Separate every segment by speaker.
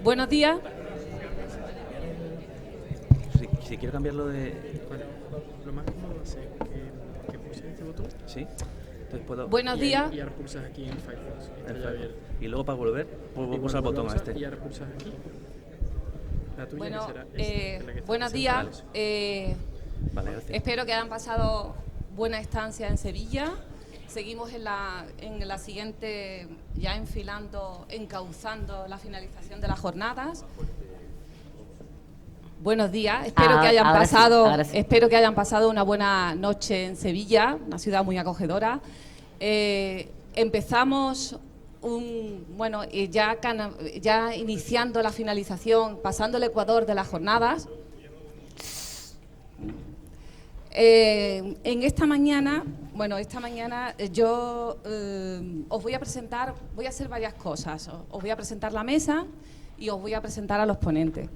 Speaker 1: Buenos días.
Speaker 2: Si quiero cambiarlo de...
Speaker 3: Vale, lo más cómodo va a ser que pulses este botón.
Speaker 2: ¿Sí? Entonces puedo...
Speaker 1: Buenos días.
Speaker 3: Y ahora pulsas aquí en Firefox.
Speaker 2: Y luego para volver, puedo pulsar el botón a este.
Speaker 3: Y ahora pulsas aquí. La tuya,
Speaker 1: Bueno,
Speaker 3: que será esta, la que está
Speaker 1: buenos días.
Speaker 2: Vale, gracias.
Speaker 1: Espero que hayan pasado buena estancia en Sevilla. Seguimos en la siguiente, ya encauzando la finalización de las jornadas. Buenos días, espero que hayan pasado una buena noche en Sevilla, una ciudad muy acogedora. Empezamos ya iniciando la finalización, pasando el ecuador de las jornadas. Esta mañana yo os voy a presentar, voy a hacer varias cosas. Os voy a presentar la mesa y os voy a presentar a los ponentes.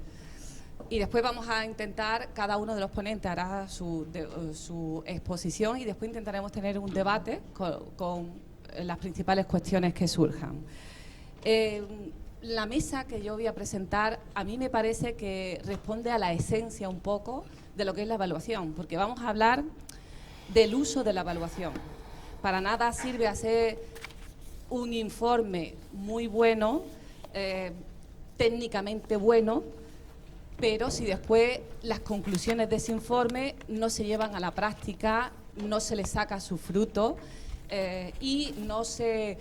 Speaker 1: Y después vamos a intentar, cada uno de los ponentes hará su exposición y después intentaremos tener un debate con las principales cuestiones que surjan. La mesa que yo voy a presentar a mí me parece que responde a la esencia un poco de lo que es la evaluación, porque vamos a hablar del uso de la evaluación. Para nada sirve hacer un informe muy bueno, técnicamente bueno, pero si después las conclusiones de ese informe no se llevan a la práctica, no se le saca su fruto y no se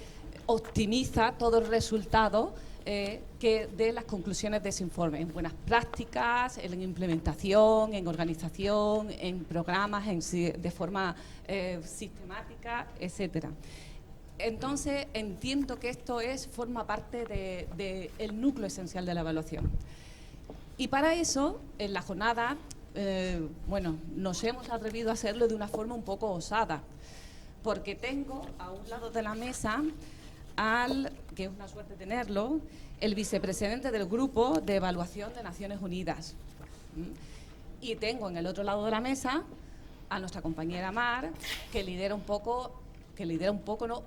Speaker 1: optimiza todo el resultado que de las conclusiones de ese informe, en buenas prácticas, en implementación, en organización, en programas de forma sistemática, etcétera. Entonces, entiendo que esto forma parte del núcleo esencial de la evaluación. Y para eso, en la jornada, nos hemos atrevido a hacerlo de una forma un poco osada, porque tengo a un lado de la mesa que es una suerte tenerlo, el vicepresidente del Grupo de Evaluación de Naciones Unidas. Y tengo en el otro lado de la mesa a nuestra compañera Mar, que lidera un poco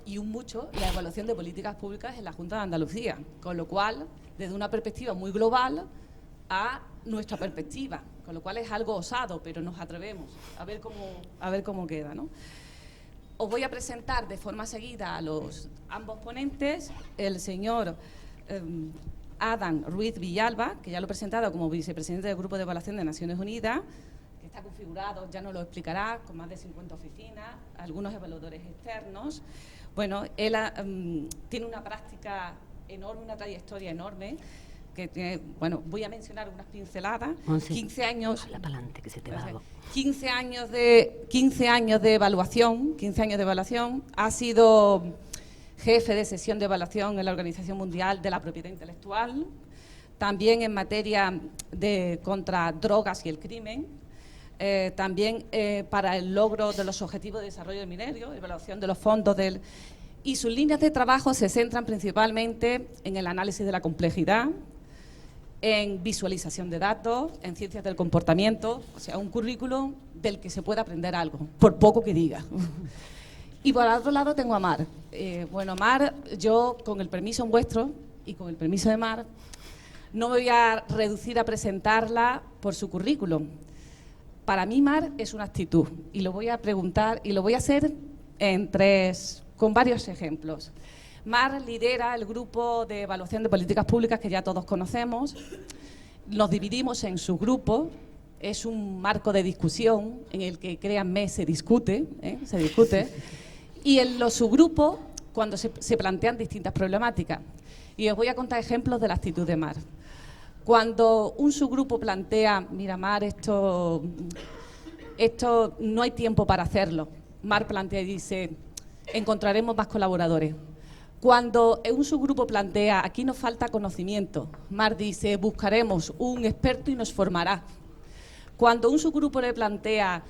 Speaker 1: y un mucho la evaluación de políticas públicas en la Junta de Andalucía, con lo cual, desde una perspectiva muy global a nuestra perspectiva, con lo cual es algo osado, pero nos atrevemos a ver cómo queda, ¿no? Os voy a presentar de forma seguida a ambos ponentes, el señor Adam Ruiz Villalba, que ya lo he presentado como vicepresidente del Grupo de Evaluación de Naciones Unidas, que está configurado, ya nos lo explicará, con más de 50 oficinas, algunos evaluadores externos. Bueno, él tiene una práctica enorme, una trayectoria enorme, que tiene, voy a mencionar unas pinceladas. 15 años. Habla para adelante, que se te va algo. 15 años de evaluación, ha sido jefe de sesión de evaluación en la Organización Mundial de la Propiedad Intelectual, también en materia contra drogas y el crimen, también para el logro de los objetivos de desarrollo del minerio, evaluación de los fondos y sus líneas de trabajo se centran principalmente en el análisis de la complejidad, en visualización de datos, en ciencias del comportamiento, o sea, un currículum del que se puede aprender algo, por poco que diga. Y por otro lado tengo a Mar. Mar, yo, con el permiso vuestro y con el permiso de Mar, no me voy a reducir a presentarla por su currículum. Para mí, Mar es una actitud, y lo voy a preguntar, y lo voy a hacer con varios ejemplos. Mar lidera el Grupo de Evaluación de Políticas Públicas, que ya todos conocemos. Nos dividimos en subgrupos. Es un marco de discusión en el que, créanme, se discute. Y en los subgrupos, cuando se plantean distintas problemáticas. Y os voy a contar ejemplos de la actitud de Mar. Cuando un subgrupo plantea, mira, Mar, esto no hay tiempo para hacerlo. Mar plantea y dice, encontraremos más colaboradores. Cuando un subgrupo plantea, aquí nos falta conocimiento, Mar dice, buscaremos un experto y nos formará. Cuando un subgrupo le plantea,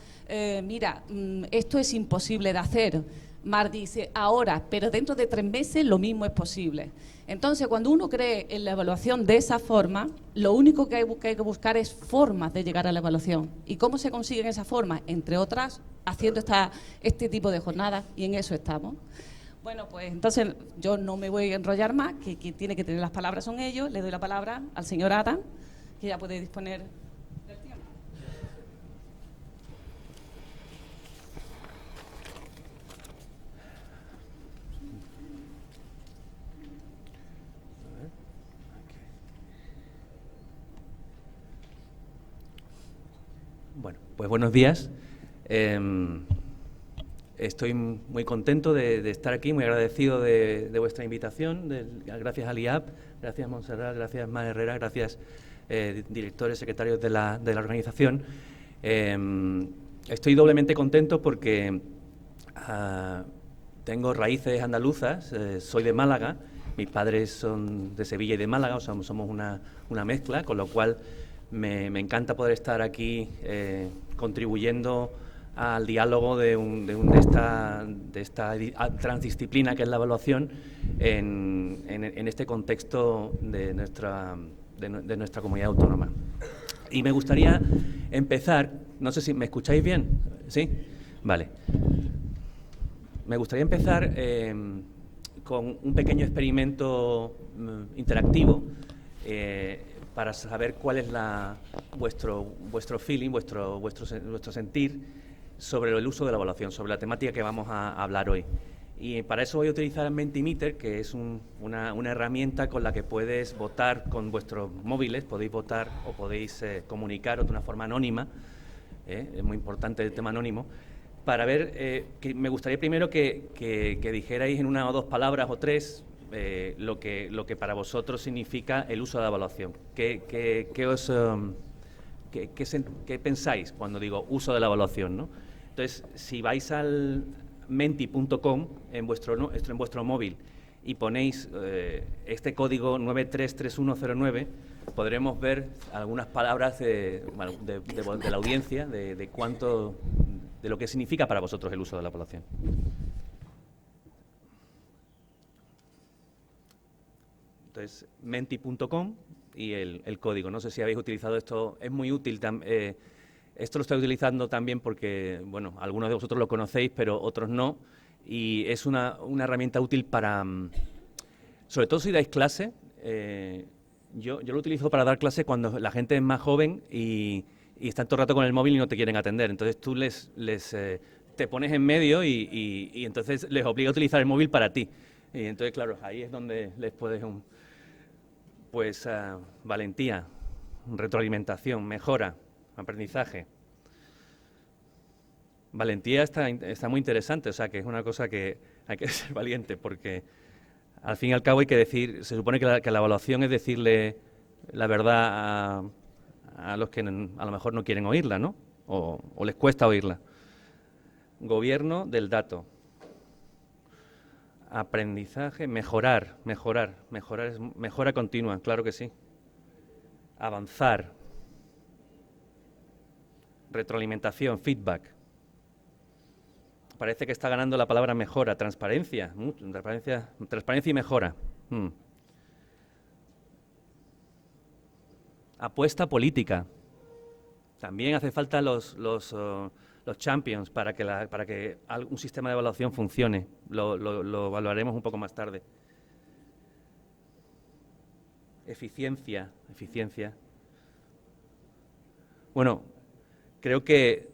Speaker 1: esto es imposible de hacer, Mar dice, ahora, pero dentro de 3 meses lo mismo es posible. Entonces, cuando uno cree en la evaluación de esa forma, lo único que hay que buscar es formas de llegar a la evaluación. ¿Y cómo se consiguen esas formas? Entre otras, haciendo este tipo de jornadas, y en eso estamos. Bueno, pues entonces yo no me voy a enrollar más, que quien tiene que tener las palabras son ellos. Le doy la palabra al señor Adam, que ya puede disponer del tiempo.
Speaker 2: Bueno, pues buenos días. Estoy muy contento de estar aquí, muy agradecido de vuestra invitación. Gracias al IAP, gracias Montserrat, gracias Mar Herrera, gracias directores, secretarios de la organización. Estoy doblemente contento porque tengo raíces andaluzas, soy de Málaga, mis padres son de Sevilla y de Málaga, o sea, somos una mezcla, con lo cual me encanta poder estar aquí contribuyendo al diálogo de esta transdisciplina que es la evaluación en este contexto de nuestra comunidad autónoma. Y me gustaría empezar, no sé si me escucháis bien, ¿sí? Vale. Me gustaría empezar con un pequeño experimento interactivo para saber cuál es vuestro feeling, vuestro sentir sobre el uso de la evaluación, sobre la temática que vamos a hablar hoy. Y para eso voy a utilizar Mentimeter, que es una herramienta con la que puedes votar con vuestros móviles, podéis votar o podéis comunicaros de una forma anónima, es muy importante el tema anónimo, para ver, que me gustaría primero que dijerais en una o dos palabras o tres lo que para vosotros significa el uso de la evaluación. ¿Qué pensáis cuando digo uso de la evaluación, ¿no? Entonces, si vais al menti.com en vuestro móvil y ponéis este código 933109, podremos ver algunas palabras de la audiencia de lo que significa para vosotros el uso de la evaluación. Entonces, menti.com y el código. No sé si habéis utilizado esto, es muy útil. Esto lo estoy utilizando también porque, bueno, algunos de vosotros lo conocéis, pero otros no. Y es una herramienta útil para, sobre todo si dais clase. Yo lo utilizo para dar clase cuando la gente es más joven y están todo el rato con el móvil y no te quieren atender. Entonces tú te pones en medio y entonces les obliga a utilizar el móvil para ti. Y entonces, claro, ahí es donde les puedes valentía, retroalimentación, mejora, aprendizaje. Valentía está muy interesante, o sea, que es una cosa que hay que ser valiente, porque al fin y al cabo hay que decir, se supone que la evaluación es decirle la verdad a los que a lo mejor no quieren oírla, ¿no? O les cuesta oírla. Gobierno del dato. Aprendizaje, mejora continua, claro que sí. Avanzar. Retroalimentación, feedback. Parece que está ganando la palabra mejora, transparencia y mejora. Apuesta política. También hace falta los champions para que un sistema de evaluación funcione. Lo evaluaremos un poco más tarde. Eficiencia. Bueno, creo que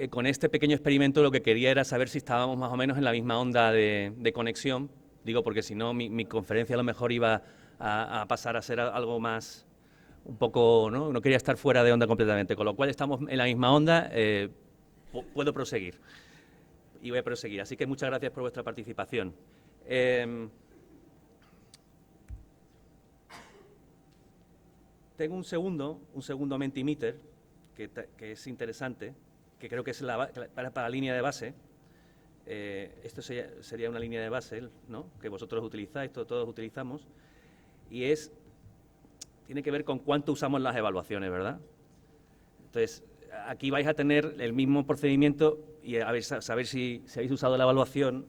Speaker 2: con este pequeño experimento lo que quería era saber si estábamos más o menos en la misma onda de conexión. Digo, porque si no, mi conferencia a lo mejor iba a pasar a ser algo más, un poco, ¿no? No quería estar fuera de onda completamente. Con lo cual estamos en la misma onda, puedo proseguir. Y voy a proseguir. Así que muchas gracias por vuestra participación. Tengo un segundo Mentimeter, que es interesante, que creo que es para la línea de base. Esto sería una línea de base, ¿no? Que vosotros utilizáis, todos utilizamos, y tiene que ver con cuánto usamos las evaluaciones, ¿verdad? Entonces, aquí vais a tener el mismo procedimiento y saber si habéis usado la evaluación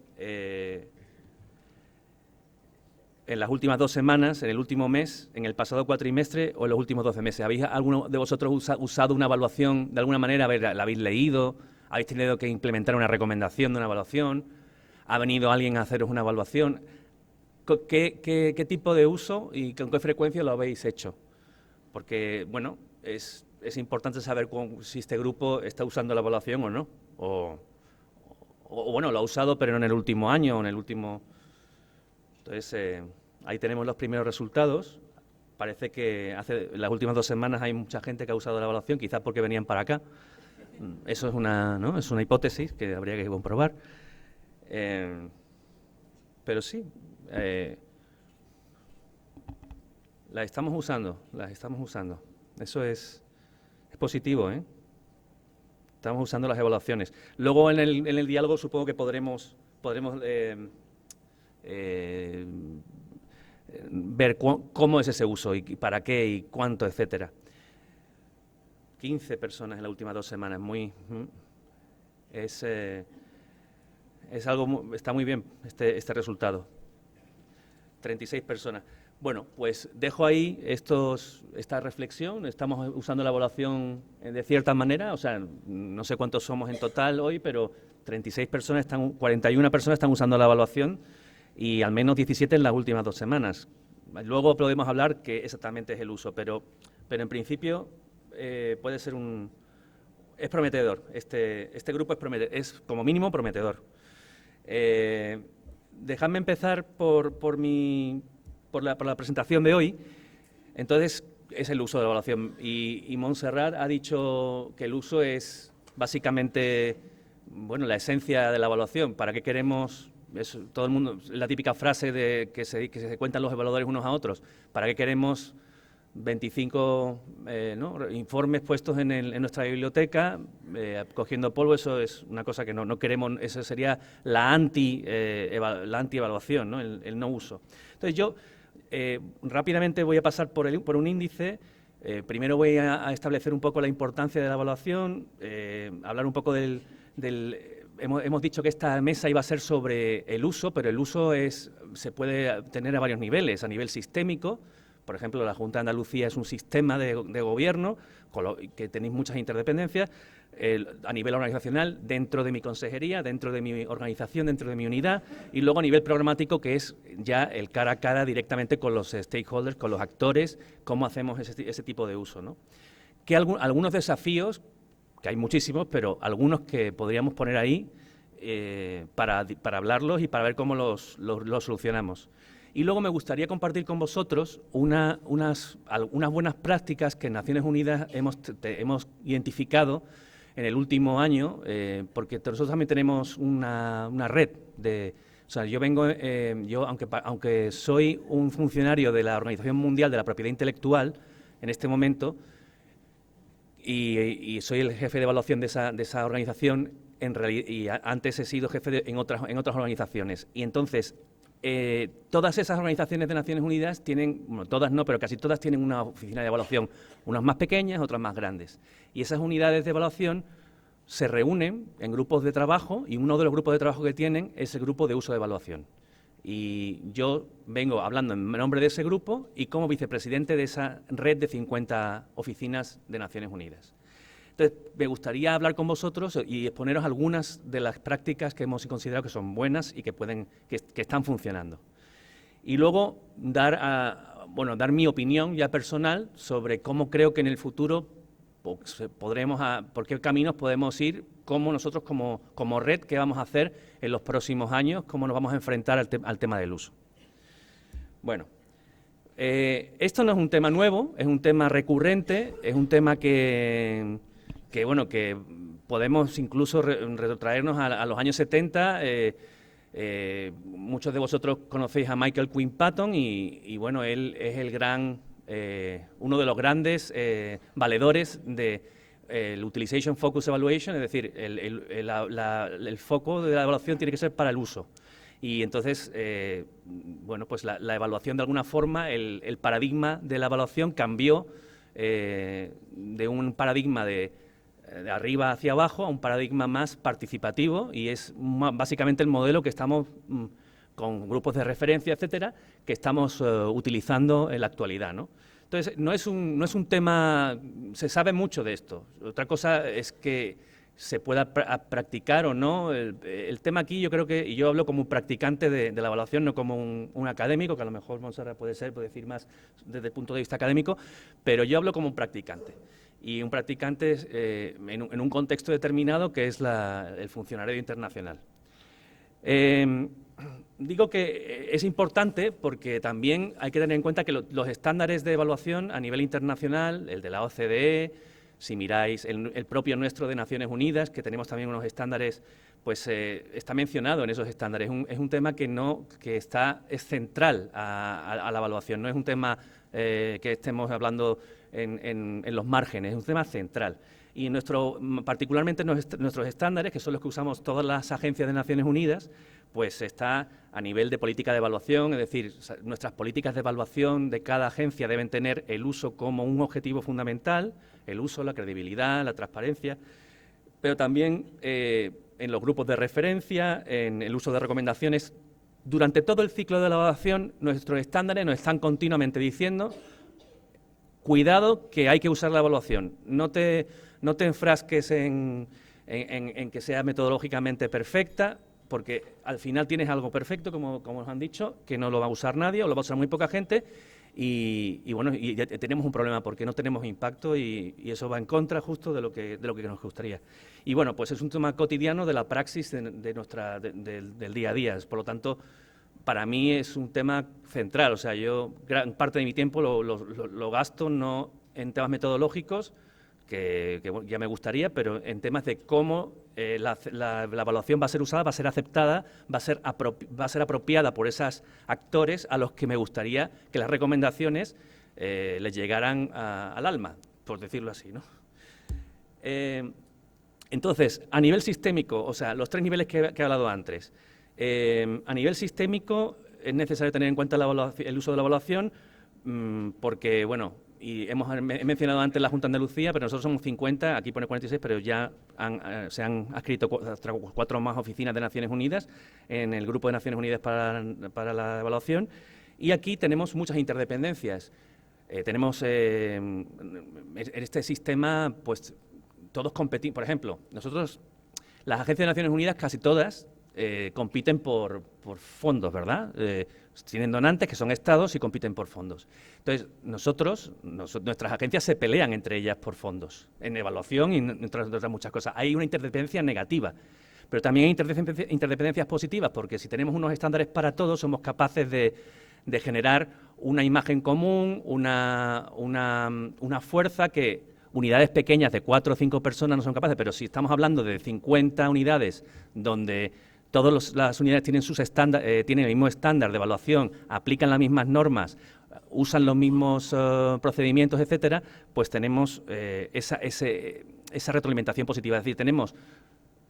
Speaker 2: en las últimas 2 semanas, en el último mes, en el pasado cuatrimestre o en los últimos 12 meses. ¿Habéis alguno de vosotros usado una evaluación de alguna manera? ¿La habéis leído? ¿Habéis tenido que implementar una recomendación de una evaluación? ha venido alguien a haceros una evaluación. ¿Qué tipo de uso y con qué frecuencia lo habéis hecho? Porque, bueno, es importante saber si este grupo está usando la evaluación o no. O bueno, lo ha usado, pero no en el último año o en el último... Entonces, ahí tenemos los primeros resultados. Parece que en las últimas 2 semanas hay mucha gente que ha usado la evaluación, quizás porque venían para acá. Eso es ¿no? Es una hipótesis que habría que comprobar. Pero sí, las estamos usando. Eso es positivo, ¿eh? Estamos usando las evaluaciones. Luego en el diálogo supongo que podremos ver cómo es ese uso y para qué y cuánto, etcétera. 15 personas en las últimas 2 semanas, está muy bien este resultado. 36 personas. Bueno, pues dejo ahí esta reflexión. Estamos usando la evaluación de cierta manera, o sea, no sé cuántos somos en total hoy, pero 41 personas están usando la evaluación y al menos 17 en las últimas 2 semanas. Luego podemos hablar qué exactamente es el uso, pero en principio puede ser es prometedor. Este grupo es como mínimo prometedor. Dejadme empezar por la presentación de hoy. Entonces, es el uso de la evaluación. Y Montserrat ha dicho que el uso es básicamente, bueno, la esencia de la evaluación. ¿Para qué queremos? Todo el mundo, la típica frase que se cuentan los evaluadores unos a otros. ¿Para qué queremos 25 informes puestos en nuestra biblioteca, cogiendo polvo? Eso es una cosa que no queremos, eso sería la anti-evaluación, ¿no? El no uso. Entonces yo rápidamente voy a pasar por un índice. Primero voy a establecer un poco la importancia de la evaluación, hablar un poco hemos dicho que esta mesa iba a ser sobre el uso, pero el uso se puede tener a varios niveles, a nivel sistémico. Por ejemplo, la Junta de Andalucía es un sistema de gobierno que tenéis muchas interdependencias. A nivel organizacional, dentro de mi consejería, dentro de mi organización, dentro de mi unidad, y luego a nivel programático, que es ya el cara a cara directamente con los stakeholders, con los actores, cómo hacemos ese tipo de uso, ¿no? Algunos desafíos, que hay muchísimos, pero algunos que podríamos poner ahí para hablarlos y para ver cómo los solucionamos. Y luego me gustaría compartir con vosotros unas buenas prácticas que en Naciones Unidas hemos identificado en el último año, porque nosotros también tenemos una red de... O sea, aunque soy un funcionario de la Organización Mundial de la Propiedad Intelectual en este momento, y soy el jefe de evaluación de esa organización, y antes he sido jefe en otras organizaciones. Y entonces, todas esas organizaciones de Naciones Unidas tienen, bueno, todas no, pero casi todas tienen una oficina de evaluación, unas más pequeñas, otras más grandes. Y esas unidades de evaluación se reúnen en grupos de trabajo, y uno de los grupos de trabajo que tienen es el grupo de uso de evaluación. Y yo vengo hablando en nombre de ese grupo y como vicepresidente de esa red de 50 oficinas de Naciones Unidas. Entonces, me gustaría hablar con vosotros y exponeros algunas de las prácticas que hemos considerado que son buenas y que están funcionando. Y luego dar mi opinión ya personal sobre cómo creo que en el futuro por qué caminos podemos ir, cómo nosotros como red, qué vamos a hacer en los próximos años, cómo nos vamos a enfrentar al tema del uso. Bueno, esto no es un tema nuevo, es un tema recurrente, es un tema que podemos incluso retrotraernos a los años 70. Muchos de vosotros conocéis a Michael Quinn Patton y bueno, él es uno de los grandes valedores de el Utilization Focus Evaluation, es decir, el foco de la evaluación tiene que ser para el uso. Y entonces, pues la evaluación de alguna forma, el paradigma de la evaluación cambió de un paradigma de arriba hacia abajo a un paradigma más participativo, y es básicamente el modelo que estamos, con grupos de referencia, etcétera, que estamos utilizando en la actualidad, ¿no? Entonces, no es un tema, se sabe mucho de esto. Otra cosa es que se pueda practicar o no. El tema aquí yo creo que, y yo hablo como un practicante de la evaluación, no como un académico, que a lo mejor Montserrat puede decir más desde el punto de vista académico, pero yo hablo como un practicante. Y un practicante en un contexto determinado que es el funcionariado internacional. Digo que es importante porque también hay que tener en cuenta que los estándares de evaluación a nivel internacional, el de la OCDE, si miráis el propio nuestro de Naciones Unidas, que tenemos también unos estándares, pues está mencionado en esos estándares. Es un tema que es central a la evaluación, no es un tema que estemos hablando en los márgenes, es un tema central. Y particularmente nuestros estándares, que son los que usamos todas las agencias de Naciones Unidas, pues está a nivel de política de evaluación, es decir, nuestras políticas de evaluación de cada agencia deben tener el uso como un objetivo fundamental, el uso, la credibilidad, la transparencia, pero también en los grupos de referencia, en el uso de recomendaciones. Durante todo el ciclo de la evaluación, nuestros estándares nos están continuamente diciendo: cuidado, que hay que usar la evaluación, no te enfrasques en que sea metodológicamente perfecta, porque al final tienes algo perfecto, como os han dicho, que no lo va a usar nadie o lo va a usar muy poca gente, y bueno, y ya tenemos un problema porque no tenemos impacto y eso va en contra justo de lo que nos gustaría. Y bueno, pues es un tema cotidiano de la praxis del día a día, por lo tanto, para mí es un tema central. O sea, yo gran parte de mi tiempo lo gasto no en temas metodológicos, que ya me gustaría, pero en temas de cómo la evaluación va a ser usada, va a ser aceptada, va a ser apropiada por esos actores a los que me gustaría que las recomendaciones les llegaran al alma, por decirlo así, ¿no? Entonces, a nivel sistémico, o sea, los tres niveles que he hablado antes, a nivel sistémico es necesario tener en cuenta el uso de la evaluación porque, bueno, y he mencionado antes la Junta de Andalucía, pero nosotros somos 50, aquí pone 46, pero ya se han adscrito 4 más oficinas de Naciones Unidas en el Grupo de Naciones Unidas para la evaluación, y aquí tenemos muchas interdependencias. Tenemos en este sistema, pues todos competimos. Por ejemplo, nosotros, las agencias de Naciones Unidas, casi todas, compiten por fondos, ¿verdad? Tienen donantes que son estados y compiten por fondos. Entonces, nuestras agencias se pelean entre ellas por fondos, en evaluación y en otras muchas cosas. Hay una interdependencia negativa, pero también hay interdependencias positivas, porque si tenemos unos estándares para todos, somos capaces de generar una imagen común, una fuerza que unidades pequeñas de 4 o 5 personas no son capaces, pero si estamos hablando de 50 unidades donde todas las unidades tienen el mismo estándar de evaluación, aplican las mismas normas, usan los mismos procedimientos, etcétera, pues tenemos esa retroalimentación positiva. Es decir, tenemos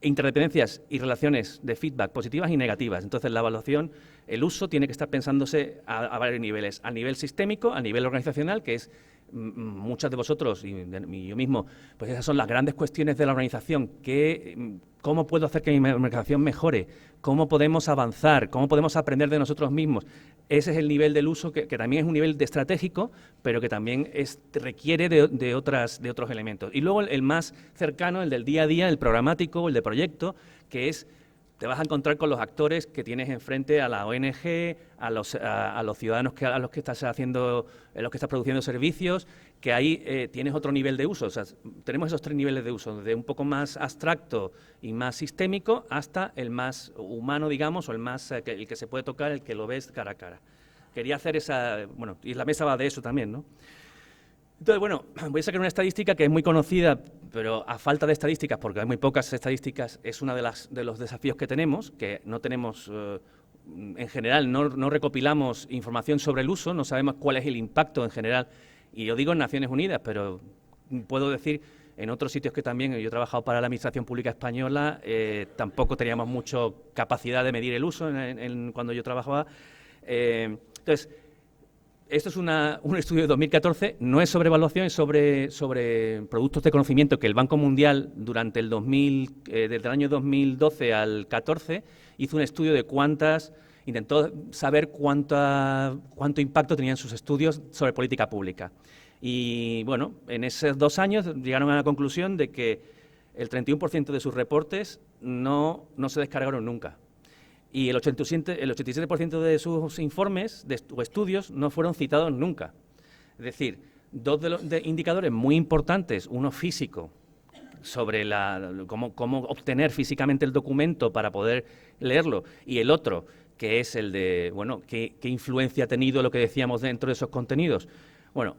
Speaker 2: interdependencias y relaciones de feedback positivas y negativas. Entonces, la evaluación, el uso tiene que estar pensándose a varios niveles. A nivel sistémico, a nivel organizacional, que es muchos de vosotros y yo mismo, pues esas son las grandes cuestiones de la organización. ¿Cómo puedo hacer que mi organización mejore? ¿Cómo podemos avanzar? ¿Cómo podemos aprender de nosotros mismos? Ese es el nivel del uso, que también es un nivel estratégico, pero que también requiere de otros elementos. Y luego el más cercano, el del día a día, el programático, el de proyecto, que es: te vas a encontrar con los actores que tienes enfrente, a la ONG, a los ciudadanos a los que estás produciendo servicios, que ahí tienes otro nivel de uso. O sea, tenemos esos 3 niveles de uso, desde un poco más abstracto y más sistémico hasta el más humano, digamos, o el que se puede tocar, el que lo ves cara a cara. Quería hacer bueno, y la mesa va de eso también, ¿no? Entonces, bueno, voy a sacar una estadística que es muy conocida, pero a falta de estadísticas, porque hay muy pocas estadísticas, es uno de los desafíos que tenemos, que no tenemos, en general, no recopilamos información sobre el uso, no sabemos cuál es el impacto en general, y yo digo en Naciones Unidas, pero puedo decir en otros sitios que también, yo he trabajado para la Administración Pública Española, tampoco teníamos mucha capacidad de medir el uso cuando yo trabajaba. Entonces, esto es un estudio de 2014, no es sobre evaluación, es sobre productos de conocimiento que el Banco Mundial durante desde el año 2012 al 14 hizo un estudio de intentó saber cuánto impacto tenían sus estudios sobre política pública. Y bueno, en esos 2 años llegaron a la conclusión de que el 31% de sus reportes no se descargaron nunca. Y el 87% de sus informes o estudios no fueron citados nunca. Es decir, dos de indicadores muy importantes, uno físico, sobre cómo obtener físicamente el documento para poder leerlo, y el otro, que es el de, bueno, qué influencia ha tenido lo que decíamos dentro de esos contenidos. Bueno,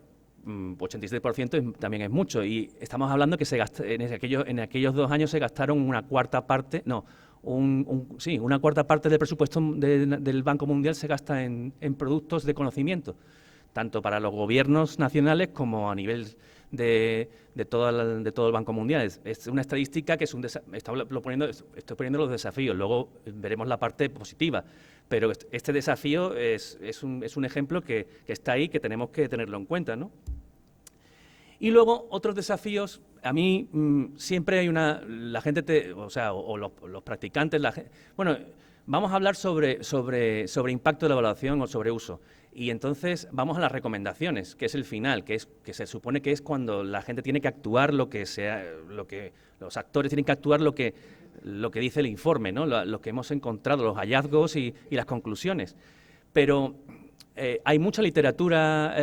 Speaker 2: 87% también es mucho, y estamos hablando que en aquellos 2 años se gastaron una cuarta parte, una cuarta parte del presupuesto del Banco Mundial se gasta en productos de conocimiento, tanto para los gobiernos nacionales como a nivel de todo el Banco Mundial. Es una estadística que estoy poniendo los desafíos, luego veremos la parte positiva, pero este desafío es un ejemplo que está ahí, que tenemos que tenerlo en cuenta, ¿no? Y luego, otros desafíos, a mí siempre hay la gente, los practicantes, bueno, vamos a hablar sobre impacto de la evaluación o sobre uso. Y entonces vamos a las recomendaciones, que es el final, que se supone que es cuando la gente tiene que actuar los actores tienen que actuar lo que dice el informe, ¿no? Lo que hemos encontrado, los hallazgos y las conclusiones. Pero hay mucha literatura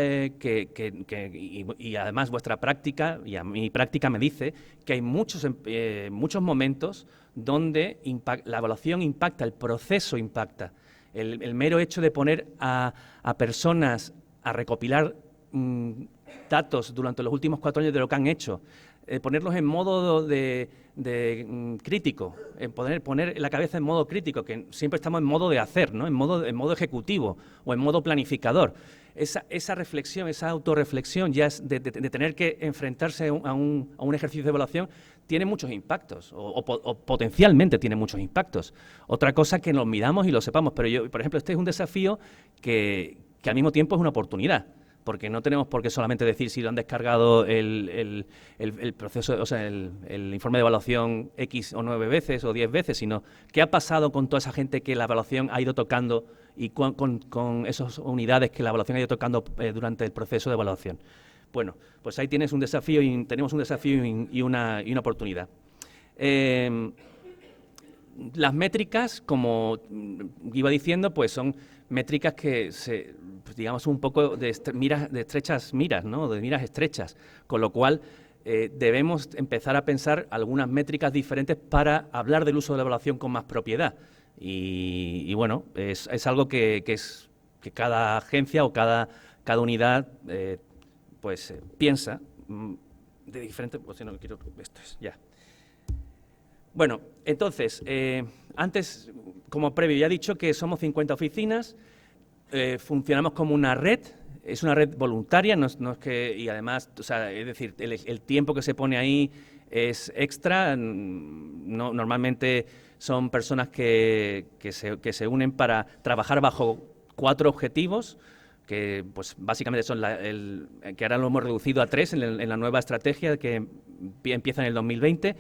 Speaker 2: y además vuestra práctica, y a mi práctica me dice que hay muchos momentos donde la evaluación impacta, el proceso impacta. El mero hecho de poner a personas a recopilar datos durante los últimos 4 años de lo que han hecho, ponerlos en modo de crítico, poner la cabeza en modo crítico, que siempre estamos en modo de hacer, ¿no? en modo ejecutivo o en modo planificador. Esa reflexión, esa autorreflexión ya es de tener que enfrentarse a un ejercicio de evaluación, tiene muchos impactos, o potencialmente tiene muchos impactos. Otra cosa que nos midamos y lo sepamos, pero por ejemplo, este es un desafío que al mismo tiempo es una oportunidad, porque no tenemos por qué solamente decir si lo han descargado el proceso, o sea, el informe de evaluación X o 9 veces o 10 veces, sino qué ha pasado con toda esa gente que la evaluación ha ido tocando y con esas unidades que la evaluación ha ido tocando durante el proceso de evaluación. Bueno, pues ahí tenemos un desafío y una oportunidad. Las métricas, como iba diciendo, pues son métricas que digamos un poco de estrechas miras, ¿no? De miras estrechas, con lo cual debemos empezar a pensar algunas métricas diferentes para hablar del uso de la evaluación con más propiedad. Y bueno, es algo que cada agencia o cada unidad piensa de diferente. Pues si no quiero, esto es ya. Bueno, entonces, antes, como previo, ya he dicho que somos 50 oficinas, funcionamos como una red, es una red voluntaria, no es que, y además, o sea, es decir, el tiempo que se pone ahí es extra, normalmente son personas que se unen para trabajar bajo 4 objetivos, que pues básicamente son que ahora lo hemos reducido a 3 en la nueva estrategia que empieza en el 2020.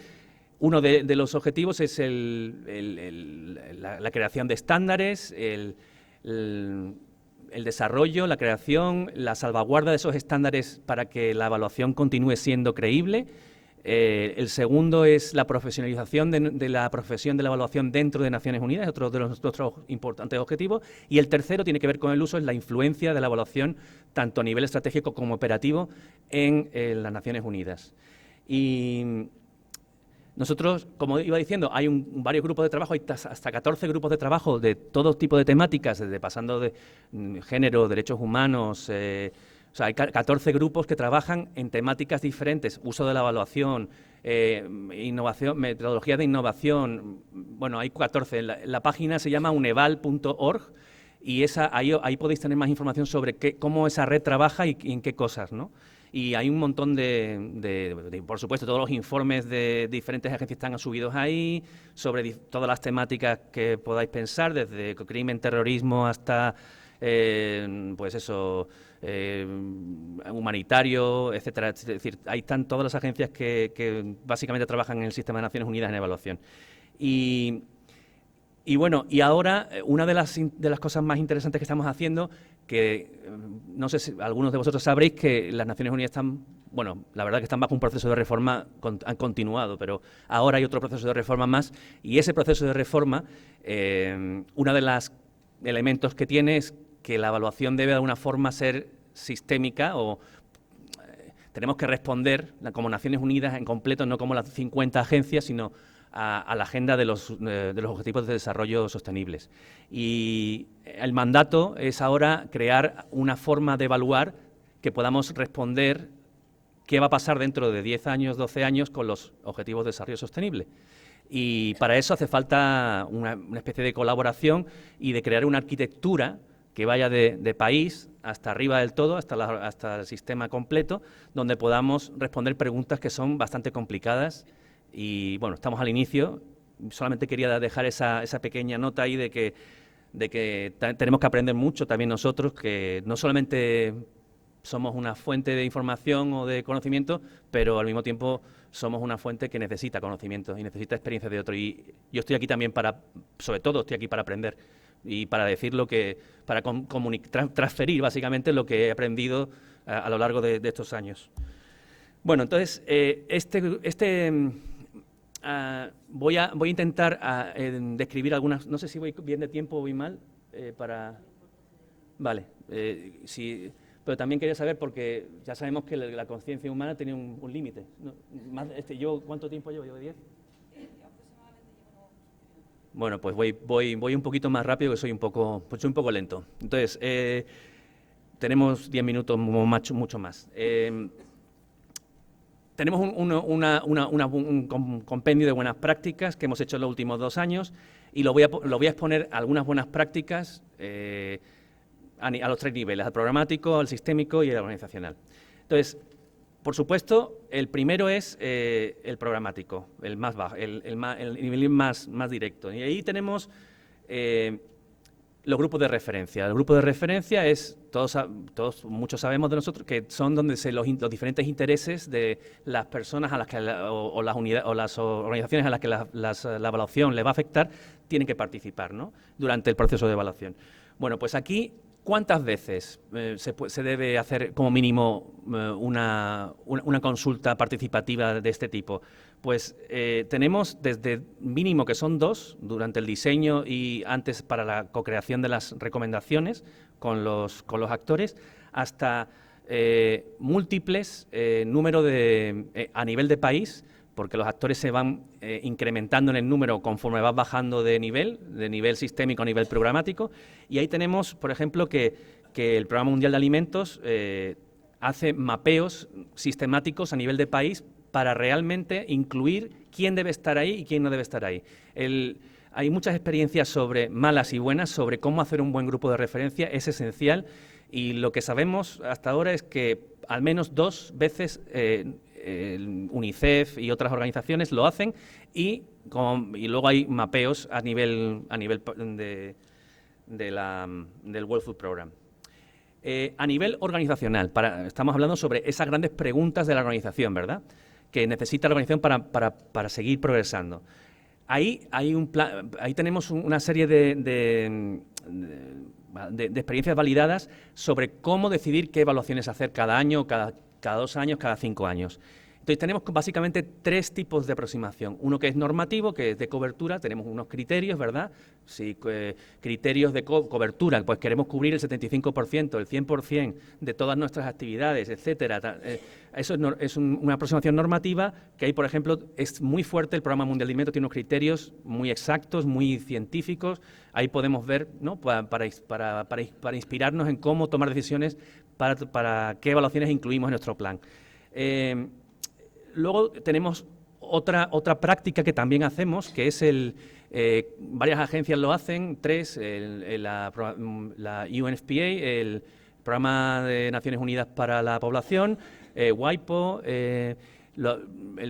Speaker 2: Uno de los objetivos es la creación de estándares, el desarrollo, la creación, la salvaguarda de esos estándares para que la evaluación continúe siendo creíble. El segundo es la profesionalización de la profesión de la evaluación dentro de Naciones Unidas, otro de nuestros importantes objetivos. Y el tercero tiene que ver con el uso, es la influencia de la evaluación, tanto a nivel estratégico como operativo, en las Naciones Unidas. Y nosotros, como iba diciendo, hay varios grupos de trabajo, hay hasta 14 grupos de trabajo de todo tipo de temáticas, desde pasando de género, derechos humanos. O sea, hay 14 grupos que trabajan en temáticas diferentes, uso de la evaluación, innovación, metodología de innovación. Bueno, hay 14. La página se llama uneval.org y ahí podéis tener más información sobre cómo esa red trabaja y en qué cosas, ¿no? Y hay un montón por supuesto, todos los informes de diferentes agencias están subidos ahí, sobre todas las temáticas que podáis pensar, desde crimen, terrorismo hasta, pues eso, humanitario, etcétera. Es decir, ahí están todas las agencias que básicamente trabajan en el sistema de Naciones Unidas en evaluación. Y Y bueno, y ahora una de las cosas más interesantes que estamos haciendo, que no sé si algunos de vosotros sabréis que las Naciones Unidas están, bueno, la verdad que están bajo un proceso de reforma, han continuado, pero ahora hay otro proceso de reforma más, y ese proceso de reforma, uno de los elementos que tiene es que la evaluación debe de alguna forma ser sistémica o tenemos que responder como Naciones Unidas en completo, no como las 50 agencias, sino a la agenda de los Objetivos de Desarrollo Sostenibles. Y el mandato es ahora crear una forma de evaluar que podamos responder qué va a pasar dentro de 10 años, 12 años con los Objetivos de Desarrollo Sostenible. Y para eso hace falta una especie de colaboración y de crear una arquitectura que vaya de país hasta arriba del todo, hasta el sistema completo, donde podamos responder preguntas que son bastante complicadas. Y bueno, estamos al inicio. Solamente quería dejar esa pequeña nota ahí de que tenemos que aprender mucho también nosotros, que no solamente somos una fuente de información o de conocimiento, pero al mismo tiempo somos una fuente que necesita conocimiento y necesita experiencias de otro. Y yo estoy aquí también sobre todo estoy aquí para aprender y para decir para transferir básicamente lo que he aprendido a lo largo de estos años. Bueno, entonces, voy a intentar describir algunas, no sé si voy bien de tiempo o voy mal, Vale, sí, pero también quería saber, porque ya sabemos que la conciencia humana tiene un límite, ¿no? ¿Cuánto tiempo llevo? ¿Llevo 10? Bueno, pues voy un poquito más rápido, que soy un poco lento. Entonces, tenemos 10 minutos, mucho más. Tenemos un compendio de buenas prácticas que hemos hecho en los últimos 2 años y lo voy a exponer algunas buenas prácticas a los 3 niveles, al programático, al sistémico y al organizacional. Entonces, por supuesto, el primero es el programático, el más bajo, el nivel más directo. Y ahí tenemos los grupos de referencia. El grupo de referencia es, muchos sabemos de nosotros, que son donde los diferentes intereses de las personas a las que o las unidades o las organizaciones a las que la evaluación le va a afectar, tienen que participar, ¿no?, durante el proceso de evaluación. Bueno, pues aquí, ¿cuántas veces se debe hacer como mínimo una consulta participativa de este tipo? Pues tenemos desde mínimo, que son 2, durante el diseño y antes para la co-creación de las recomendaciones con los actores, hasta múltiples número a nivel de país, porque los actores se van incrementando en el número conforme vas bajando de nivel sistémico a nivel programático. Y ahí tenemos, por ejemplo, que el Programa Mundial de Alimentos hace mapeos sistemáticos a nivel de país para realmente incluir quién debe estar ahí y quién no debe estar ahí. Hay muchas experiencias malas y buenas sobre cómo hacer un buen grupo de referencia, es esencial, y lo que sabemos hasta ahora es que al menos 2 veces UNICEF y otras organizaciones lo hacen y luego hay mapeos a nivel del World Food Programme. A nivel organizacional, estamos hablando sobre esas grandes preguntas de la organización, ¿verdad?, que necesita la organización para seguir progresando. Ahí tenemos una serie de experiencias validadas sobre cómo decidir qué evaluaciones hacer cada año, cada 2 años, cada 5 años. Entonces, tenemos básicamente 3 tipos de aproximación. Uno que es normativo, que es de cobertura, tenemos unos criterios, ¿verdad? Si criterios de cobertura, pues queremos cubrir el 75%, el 100% de todas nuestras actividades, etcétera. Eso es una aproximación normativa que ahí, por ejemplo, es muy fuerte. El Programa Mundial de Alimentos tiene unos criterios muy exactos, muy científicos. Ahí podemos ver, ¿no?, para inspirarnos en cómo tomar decisiones para qué evaluaciones incluimos en nuestro plan. Luego tenemos otra práctica que también hacemos, que es varias agencias lo hacen, 3, la UNFPA, el Programa de Naciones Unidas para la Población, WIPO, el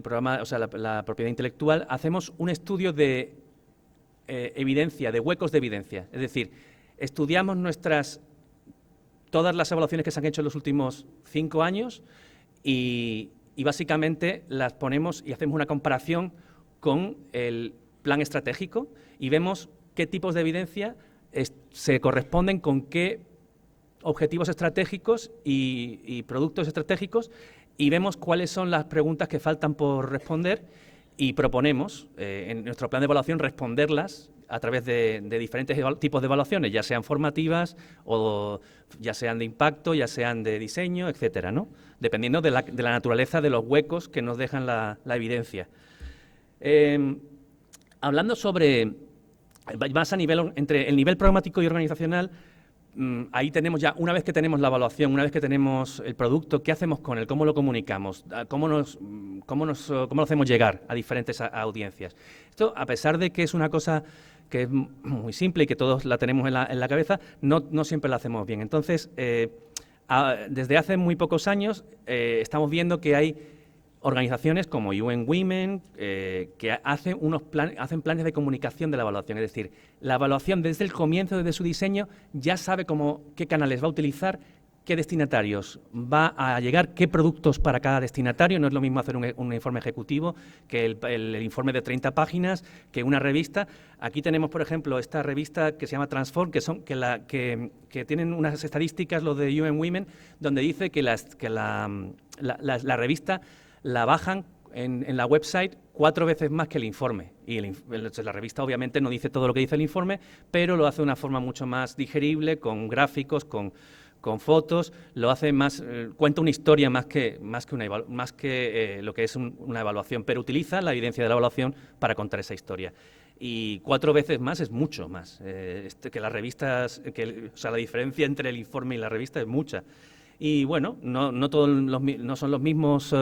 Speaker 2: programa, o sea, la propiedad intelectual. Hacemos un estudio de evidencia, de huecos de evidencia, es decir, estudiamos todas las evaluaciones que se han hecho en los últimos 5 años y básicamente las ponemos y hacemos una comparación con el plan estratégico y vemos qué tipos de evidencia se corresponden con qué objetivos estratégicos y productos estratégicos, y vemos cuáles son las preguntas que faltan por responder y proponemos en nuestro plan de evaluación responderlas a través de diferentes tipos de evaluaciones, ya sean formativas o ya sean de impacto, ya sean de diseño, etcétera, ¿no? Dependiendo de la naturaleza de los huecos que nos dejan la evidencia. Hablando sobre, más a nivel, entre el nivel programático y organizacional, ahí tenemos ya, una vez que tenemos la evaluación, una vez que tenemos el producto, ¿qué hacemos con él? ¿Cómo lo comunicamos? ¿Cómo lo hacemos llegar a diferentes audiencias? Esto, a pesar de que es una cosa que es muy simple y que todos la tenemos en la cabeza, no siempre la hacemos bien. Entonces, desde hace muy pocos años estamos viendo que hay organizaciones como UN Women que hacen planes de comunicación de la evaluación, es decir, la evaluación desde el comienzo, desde su diseño, ya sabe qué canales va a utilizar, qué destinatarios va a llegar, qué productos para cada destinatario. No es lo mismo hacer un informe ejecutivo que el informe de 30 páginas, que una revista. Aquí tenemos, por ejemplo, esta revista que se llama Transform, que tienen unas estadísticas, los de UN Women, donde dice que la revista la bajan en la website 4 veces más que el informe. Y la revista obviamente no dice todo lo que dice el informe, pero lo hace de una forma mucho más digerible, con gráficos, con fotos, lo hace más, cuenta una historia más que lo que es una evaluación, pero utiliza la evidencia de la evaluación para contar esa historia. Y 4 veces más es mucho más. Que las revistas, o sea, la diferencia entre el informe y la revista es mucha. Y bueno, no son los mismos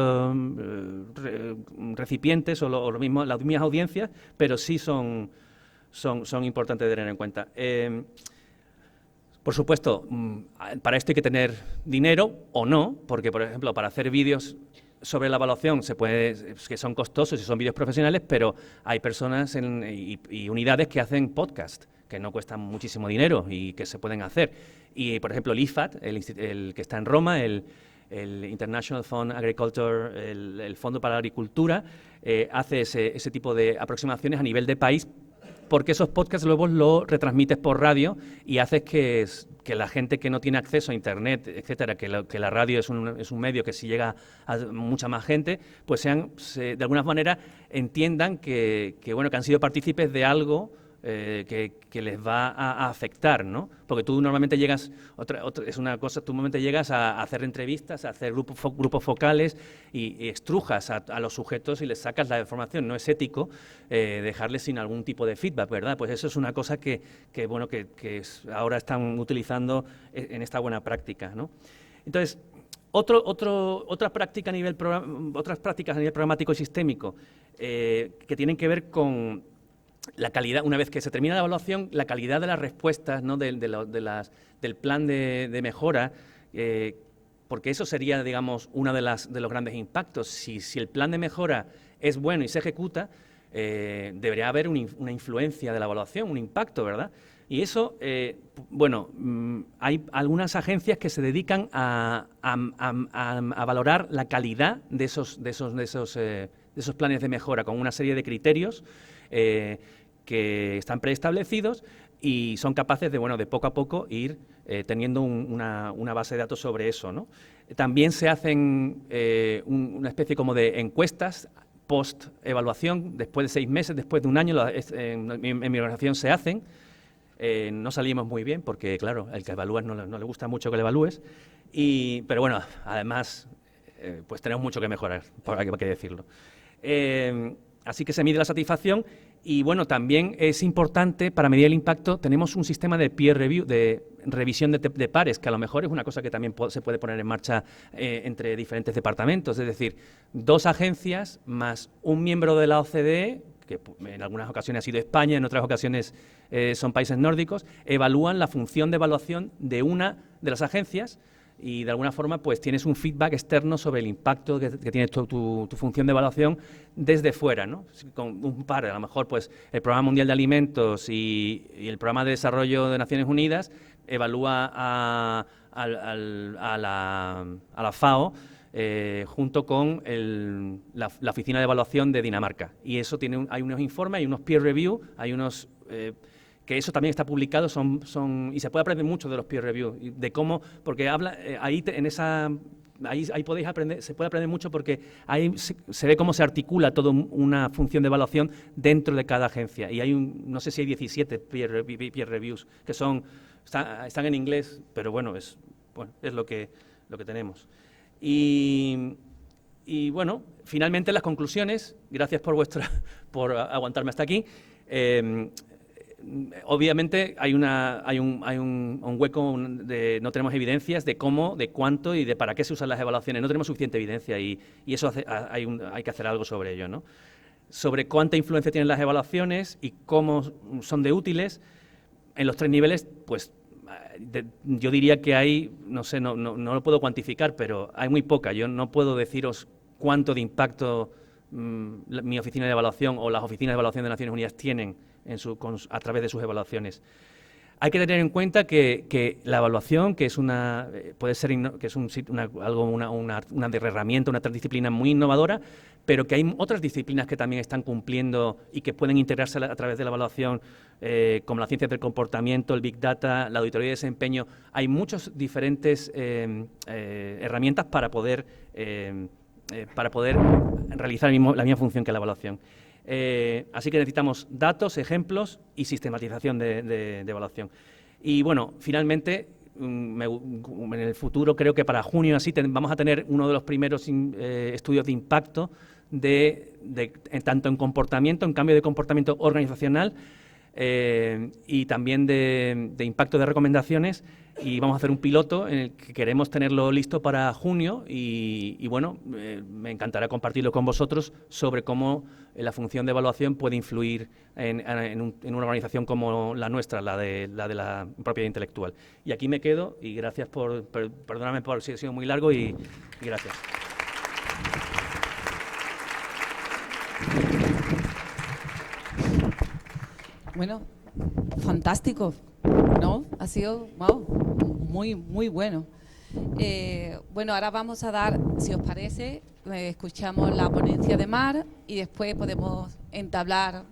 Speaker 2: recipientes o las mismas audiencias, pero sí son importantes de tener en cuenta. Por supuesto, para esto hay que tener dinero o no, porque, por ejemplo, para hacer vídeos sobre la evaluación que son costosos y son vídeos profesionales, pero hay personas y unidades que hacen podcast, que no cuestan muchísimo dinero y que se pueden hacer. Y, por ejemplo, el IFAD, el que está en Roma, el International Fund Agriculture, el Fondo para la Agricultura, hace ese tipo de aproximaciones a nivel de país, porque esos podcasts luego los retransmites por radio y haces que la gente que no tiene acceso a Internet, etcétera, que la radio es un medio que si llega a mucha más gente, pues de alguna manera entiendan que han sido partícipes de algo que les va a afectar, ¿no? Porque tú normalmente llegas, es una cosa, tú normalmente llegas a hacer entrevistas, a hacer grupos focales y estrujas a los sujetos y les sacas la información. No es ético dejarles sin algún tipo de feedback, ¿verdad? Pues eso es una cosa que ahora están utilizando en esta buena práctica, ¿no? Entonces, otras prácticas a nivel programático y sistémico que tienen que ver con la calidad. Una vez que se termina la evaluación, la calidad de las respuestas, ¿no? del plan de mejora, porque eso sería, digamos, uno de los grandes impactos. Si el plan de mejora es bueno y se ejecuta, debería haber una influencia de la evaluación, un impacto, ¿verdad? Y eso, hay algunas agencias que se dedican a valorar la calidad de esos planes de mejora con una serie de criterios que están preestablecidos y son capaces de poco a poco ir teniendo una base de datos sobre eso, ¿no? También se hacen una especie como de encuestas post-evaluación, después de 6 meses, después de un año, en mi organización se hacen. No salimos muy bien porque, claro, el que evalúas no le gusta mucho que le evalúes, pero bueno, además, pues tenemos mucho que mejorar, hay que decirlo. Así que se mide la satisfacción y, bueno, también es importante para medir el impacto, tenemos un sistema de peer review, de revisión de pares, que a lo mejor es una cosa que también se puede poner en marcha entre diferentes departamentos, es decir, 2 agencias más un miembro de la OCDE, que en algunas ocasiones ha sido España, en otras ocasiones son países nórdicos, evalúan la función de evaluación de una de las agencias y de alguna forma pues tienes un feedback externo sobre el impacto que tiene tu función de evaluación desde fuera, ¿no? Con un par, a lo mejor pues el Programa Mundial de Alimentos y el Programa de Desarrollo de Naciones Unidas evalúa a la FAO junto con la Oficina de Evaluación de Dinamarca. Y eso hay unos informes, hay unos peer review, hay unos que eso también está publicado, y se puede aprender mucho de los peer review, de cómo, porque habla, ahí podéis aprender, se puede aprender mucho porque ahí se ve cómo se articula toda una función de evaluación dentro de cada agencia. Y hay no sé si hay 17 peer reviews, que están en inglés, pero bueno, es lo que tenemos. Y bueno, finalmente las conclusiones, gracias por aguantarme hasta aquí. Obviamente hay un hueco no tenemos evidencias de cómo, de cuánto y de para qué se usan las evaluaciones. No tenemos suficiente evidencia y eso hay que hacer algo sobre ello, ¿no? Sobre cuánta influencia tienen las evaluaciones y cómo son de útiles en los 3 niveles, pues yo diría que hay, no sé, no lo puedo cuantificar, pero hay muy poca. Yo no puedo deciros cuánto de impacto mi oficina de evaluación o las oficinas de evaluación de Naciones Unidas tienen a través de sus evaluaciones. Hay que tener en cuenta que la evaluación, que es una herramienta, una disciplina muy innovadora, pero que hay otras disciplinas que también están cumpliendo y que pueden integrarse a través de la evaluación, como las ciencias del comportamiento, el Big Data, la auditoría de desempeño. Hay muchas diferentes herramientas para poder realizar la misma función que la evaluación. Así que necesitamos datos, ejemplos y sistematización de evaluación. Y bueno, finalmente, en el futuro creo que para junio así vamos a tener uno de los primeros estudios de impacto tanto en comportamiento, en cambio de comportamiento organizacional, y también de impacto de recomendaciones, y vamos a hacer un piloto en el que queremos tenerlo listo para junio y bueno, me encantará compartirlo con vosotros sobre cómo la función de evaluación puede influir en una organización como la nuestra, la de la propiedad intelectual. Y aquí me quedo y gracias perdóname por si ha sido muy largo y gracias.
Speaker 1: Bueno, fantástico, ¿no? Ha sido, muy, muy bueno. Bueno, ahora vamos a dar, si os parece, escuchamos la ponencia de Mar y después podemos entablar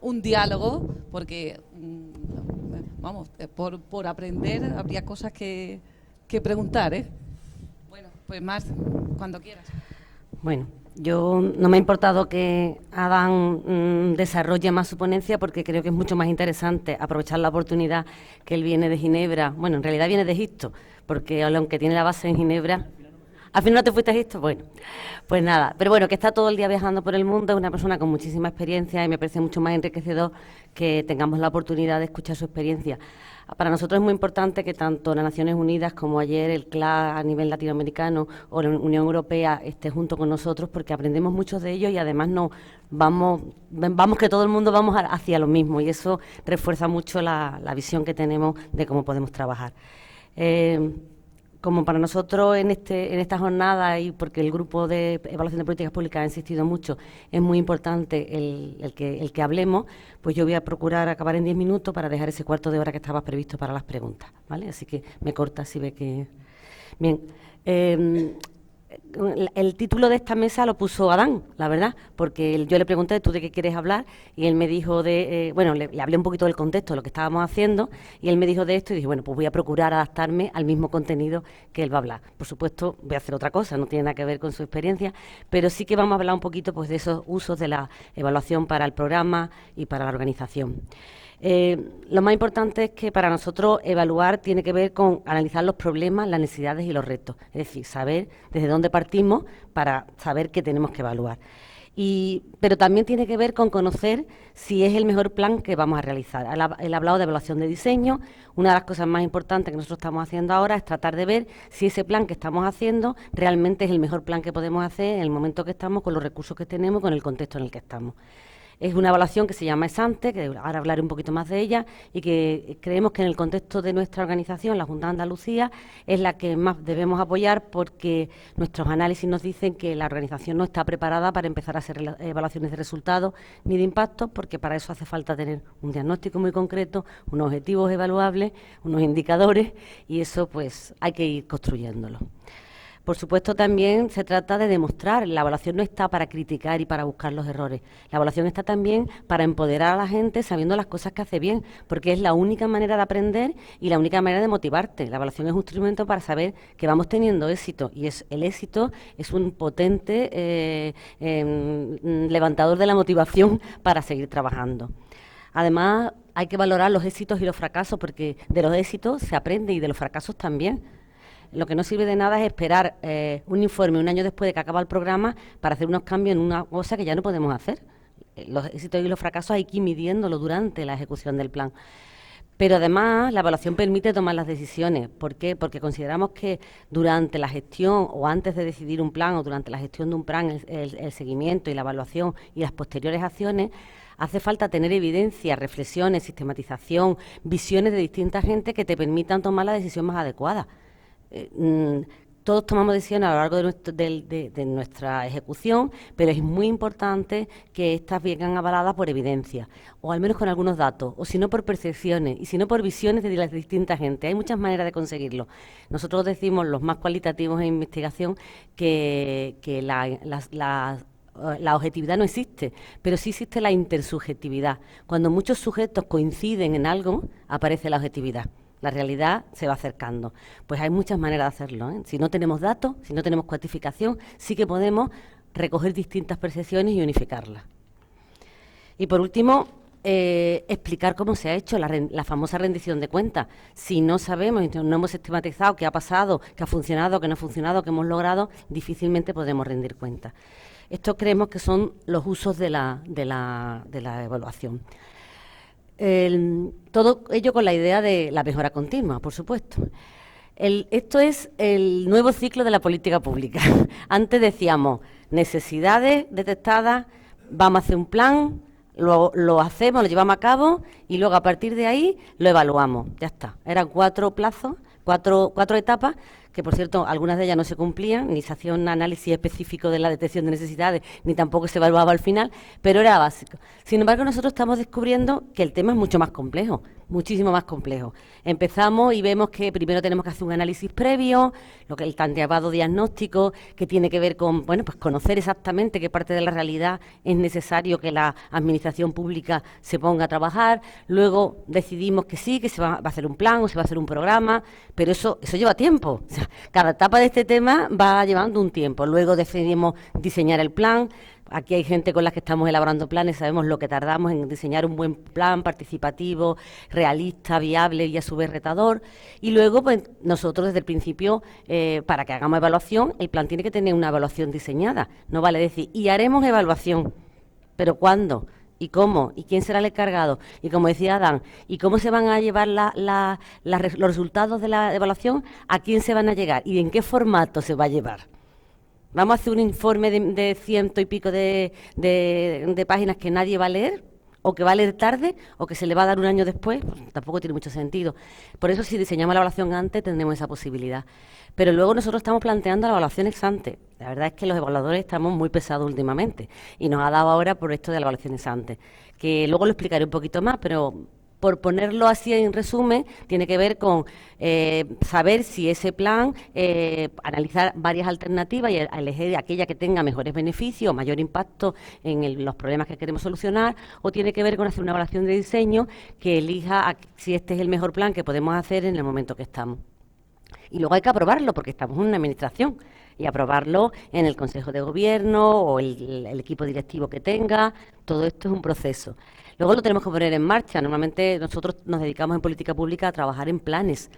Speaker 1: un diálogo, porque, por aprender habría cosas que preguntar, ¿eh? Bueno, pues Mar, cuando quieras.
Speaker 4: Bueno, yo no me ha importado que Adán desarrolle más su ponencia porque creo que es mucho más interesante aprovechar la oportunidad que él viene de Ginebra. Bueno, en realidad viene de Egipto, porque aunque tiene la base en Ginebra... ¿Al final no te fuiste a Egipto? Bueno, pues nada. Pero bueno, que está todo el día viajando por el mundo, es una persona con muchísima experiencia y me parece mucho más enriquecedor que tengamos la oportunidad de escuchar su experiencia. Para nosotros es muy importante que tanto las Naciones Unidas como ayer el CLA a nivel latinoamericano o la Unión Europea esté junto con nosotros porque aprendemos muchos de ellos y además vamos que todo el mundo vamos hacia lo mismo y eso refuerza mucho la visión que tenemos de cómo podemos trabajar. Como para nosotros en esta jornada, y porque el grupo de evaluación de políticas públicas ha insistido mucho, es muy importante el que hablemos, pues yo voy a procurar acabar en 10 minutos para dejar ese cuarto de hora que estaba previsto para las preguntas, ¿vale? Así que me corta si ve que... Bien. El título de esta mesa lo puso Adán, la verdad, porque yo le pregunté, ¿tú de qué quieres hablar? Y él me dijo le hablé un poquito del contexto de lo que estábamos haciendo, y él me dijo de esto, y dije, bueno, pues voy a procurar adaptarme al mismo contenido que él va a hablar. Por supuesto, voy a hacer otra cosa, no tiene nada que ver con su experiencia, pero sí que vamos a hablar un poquito pues de esos usos de la evaluación para el programa y para la organización. Lo más importante es que para nosotros evaluar tiene que ver con analizar los problemas, las necesidades y los retos, es decir, saber desde dónde partimos para saber qué tenemos que evaluar. Pero también tiene que ver con conocer si es el mejor plan que vamos a realizar. Él ha hablado de evaluación de diseño. Una de las cosas más importantes que nosotros estamos haciendo ahora es tratar de ver si ese plan que estamos haciendo realmente es el mejor plan que podemos hacer en el momento que estamos, con los recursos que tenemos, con el contexto en el que estamos. Es una evaluación que se llama ex-ante, que ahora hablaré un poquito más de ella, y que creemos que en el contexto de nuestra organización, la Junta de Andalucía, es la que más debemos apoyar porque nuestros análisis nos dicen que la organización no está preparada para empezar a hacer evaluaciones de resultados ni de impacto, porque para eso hace falta tener un diagnóstico muy concreto, unos objetivos evaluables, unos indicadores, y eso pues hay que ir construyéndolo. Por supuesto, también se trata de demostrar, la evaluación no está para criticar y para buscar los errores. La evaluación está también para empoderar a la gente sabiendo las cosas que hace bien, porque es la única manera de aprender y la única manera de motivarte. La evaluación es un instrumento para saber que vamos teniendo éxito, y el éxito es un potente levantador de la motivación para seguir trabajando. Además, hay que valorar los éxitos y los fracasos, porque de los éxitos se aprende y de los fracasos también. Lo que no sirve de nada es esperar un informe un año después de que acaba el programa para hacer unos cambios en una cosa que ya no podemos hacer. Los éxitos y los fracasos hay que ir midiéndolo durante la ejecución del plan. Pero además la evaluación permite tomar las decisiones. ¿Por qué? Porque consideramos que durante la gestión o antes de decidir un plan o durante la gestión de un plan, el seguimiento y la evaluación y las posteriores acciones, hace falta tener evidencia, reflexiones, sistematización, visiones de distinta gente que te permitan tomar la decisión más adecuada. Todos tomamos decisiones a lo largo de nuestra ejecución, pero es muy importante que estas vengan avaladas por evidencia, o al menos con algunos datos, o si no por percepciones, y si no por visiones de las distintas gente. Hay muchas maneras de conseguirlo. Nosotros decimos, los más cualitativos en investigación, que la objetividad no existe, pero sí existe la intersubjetividad. Cuando muchos sujetos coinciden en algo, aparece la objetividad. La realidad se va acercando. Pues hay muchas maneras de hacerlo, ¿eh? Si no tenemos datos, si no tenemos cuantificación, sí que podemos recoger distintas percepciones y unificarlas. Y por último, explicar cómo se ha hecho la famosa rendición de cuentas. Si no sabemos, no hemos sistematizado qué ha pasado, qué ha funcionado, qué no ha funcionado, qué hemos logrado, difícilmente podemos rendir cuentas. Esto creemos que son los usos de la evaluación. Todo ello con la idea de la mejora continua, por supuesto. Esto es el nuevo ciclo de la política pública. Antes decíamos, necesidades detectadas, vamos a hacer un plan, lo hacemos, lo llevamos a cabo y luego a partir de ahí lo evaluamos. Ya está. Eran 4 plazos, cuatro etapas, que por cierto algunas de ellas no se cumplían, ni se hacía un análisis específico de la detección de necesidades, ni tampoco se evaluaba al final, pero era básico. Sin embargo, nosotros estamos descubriendo que el tema es mucho más complejo, muchísimo más complejo. Empezamos y vemos que primero tenemos que hacer un análisis previo, lo que el tan llamado diagnóstico, que tiene que ver con, bueno, pues conocer exactamente qué parte de la realidad es necesario que la administración pública se ponga a trabajar. Luego decidimos que sí, que se va a hacer un plan o se va a hacer un programa, pero eso lleva tiempo. O sea, cada etapa de este tema va llevando un tiempo. Luego decidimos diseñar el plan. Aquí hay gente con la que estamos elaborando planes, sabemos lo que tardamos en diseñar un buen plan participativo, realista, viable y a su vez retador. Y luego, pues nosotros desde el principio, para que hagamos evaluación, el plan tiene que tener una evaluación diseñada. No vale decir, y haremos evaluación, pero ¿cuándo? ¿Y cómo? ¿Y quién será el encargado? Y como decía Adán, ¿y cómo se van a llevar los resultados de la evaluación? ¿A quién se van a llegar? ¿Y en qué formato se va a llevar? ¿Vamos a hacer un informe de 100 y pico de páginas que nadie va a leer? ¿O que va a leer tarde? ¿O que se le va a dar un año después? Pues tampoco tiene mucho sentido. Por eso, si diseñamos la evaluación antes, tendremos esa posibilidad. Pero luego nosotros estamos planteando la evaluación ex ante. La verdad es que los evaluadores estamos muy pesados últimamente y nos ha dado ahora por esto de la evaluación ex ante, que luego lo explicaré un poquito más, pero por ponerlo así en resumen, tiene que ver con saber si ese plan, analizar varias alternativas y elegir aquella que tenga mejores beneficios o mayor impacto en los problemas que queremos solucionar, o tiene que ver con hacer una evaluación de diseño que elija si este es el mejor plan que podemos hacer en el momento que estamos. Y luego hay que aprobarlo, porque estamos en una administración, y aprobarlo en el Consejo de Gobierno o el equipo directivo que tenga. Todo esto es un proceso. Luego lo tenemos que poner en marcha. Normalmente nosotros nos dedicamos en política pública a trabajar en planes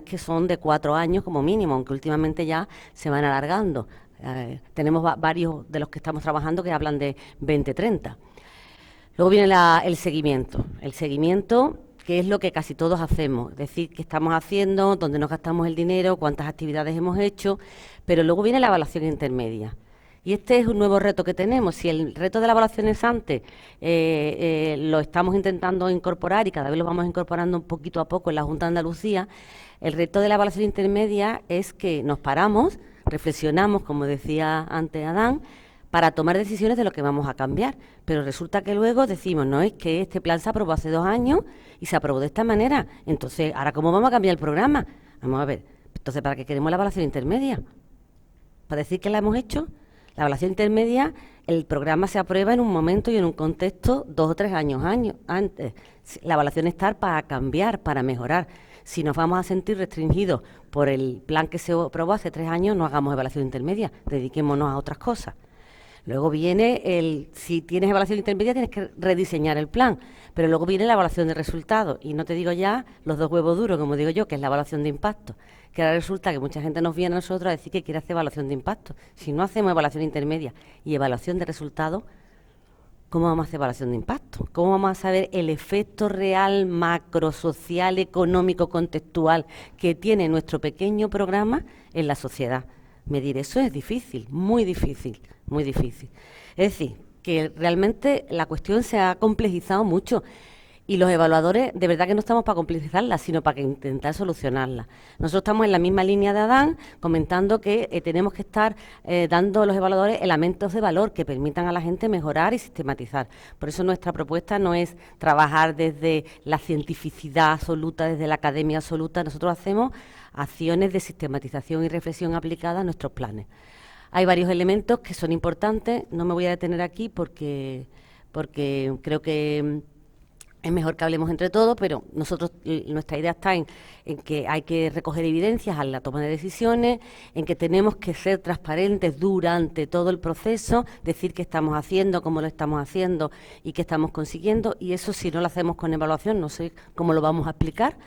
Speaker 4: que son de 4 años como mínimo, aunque últimamente ya se van alargando. Tenemos varios de los que estamos trabajando que hablan de 2030. Luego viene el seguimiento. El seguimiento, que es lo que casi todos hacemos, es decir, qué estamos haciendo, dónde nos gastamos el dinero, cuántas actividades hemos hecho, pero luego viene la evaluación intermedia. Y este es un nuevo reto que tenemos. Si el reto de la evaluación ex ante lo estamos intentando incorporar y cada vez lo vamos incorporando un poquito a poco en la Junta de Andalucía, el reto de la evaluación intermedia es que nos paramos, reflexionamos, como decía antes Adán, para tomar decisiones de lo que vamos a cambiar. Pero resulta que luego decimos, no, es que este plan se aprobó hace 2 años y se aprobó de esta manera. Entonces, ¿ahora cómo vamos a cambiar el programa? Vamos a ver, entonces, ¿para qué queremos la evaluación intermedia? para decir que la hemos hecho. La evaluación intermedia, el programa se aprueba en un momento y en un contexto 2 o 3 años antes. La evaluación está para cambiar, para mejorar. Si nos vamos a sentir restringidos por el plan que se aprobó hace 3 años, no hagamos evaluación intermedia, dediquémonos a otras cosas. Luego viene si tienes evaluación intermedia tienes que rediseñar el plan, pero luego viene la evaluación de resultados y no te digo ya los 2 huevos duros, como digo yo, que es la evaluación de impacto, que ahora resulta que mucha gente nos viene a nosotros a decir que quiere hacer evaluación de impacto. Si no hacemos evaluación intermedia y evaluación de resultados, ¿cómo vamos a hacer evaluación de impacto? ¿Cómo vamos a saber el efecto real, macro, social, económico, contextual que tiene nuestro pequeño programa en la sociedad? Medir eso es difícil, muy difícil, muy difícil. Es decir, que realmente la cuestión se ha complejizado mucho y los evaluadores de verdad que no estamos para complejizarla, sino para intentar solucionarla. Nosotros estamos en la misma línea de Adán, comentando que tenemos que estar dando a los evaluadores elementos de valor que permitan a la gente mejorar y sistematizar. Por eso nuestra propuesta no es trabajar desde la cientificidad absoluta, desde la academia absoluta. Nosotros hacemos acciones de sistematización y reflexión aplicada a nuestros planes. Hay varios elementos que son importantes, no me voy a detener aquí porque creo que es mejor que hablemos entre todos, pero nuestra idea está en que hay que recoger evidencias a la toma de decisiones, en que tenemos que ser transparentes durante todo el proceso, decir qué estamos haciendo, cómo lo estamos haciendo y qué estamos consiguiendo, y eso si no lo hacemos con evaluación, no sé cómo lo vamos a explicar.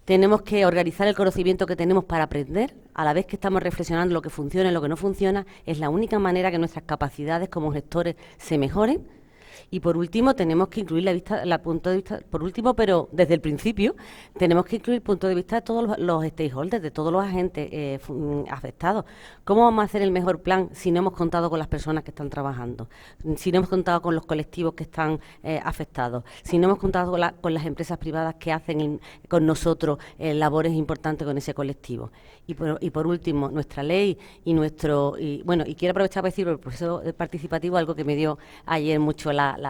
Speaker 4: Tenemos que organizar el conocimiento que tenemos para aprender, a la vez que estamos reflexionando lo que funciona y lo que no funciona, es la única manera que nuestras capacidades como gestores se mejoren. Y por último, tenemos que incluir punto de vista, por último, pero desde el principio, tenemos que incluir el punto de vista de todos los stakeholders, de todos los agentes afectados. ¿Cómo vamos a hacer el mejor plan si no hemos contado con las personas que están trabajando? Si no hemos contado con los colectivos que están afectados, si no hemos contado con las empresas privadas que hacen con nosotros labores importantes con ese colectivo. Y por último, nuestra ley y quiero aprovechar para decir por el proceso participativo algo que me dio ayer mucho la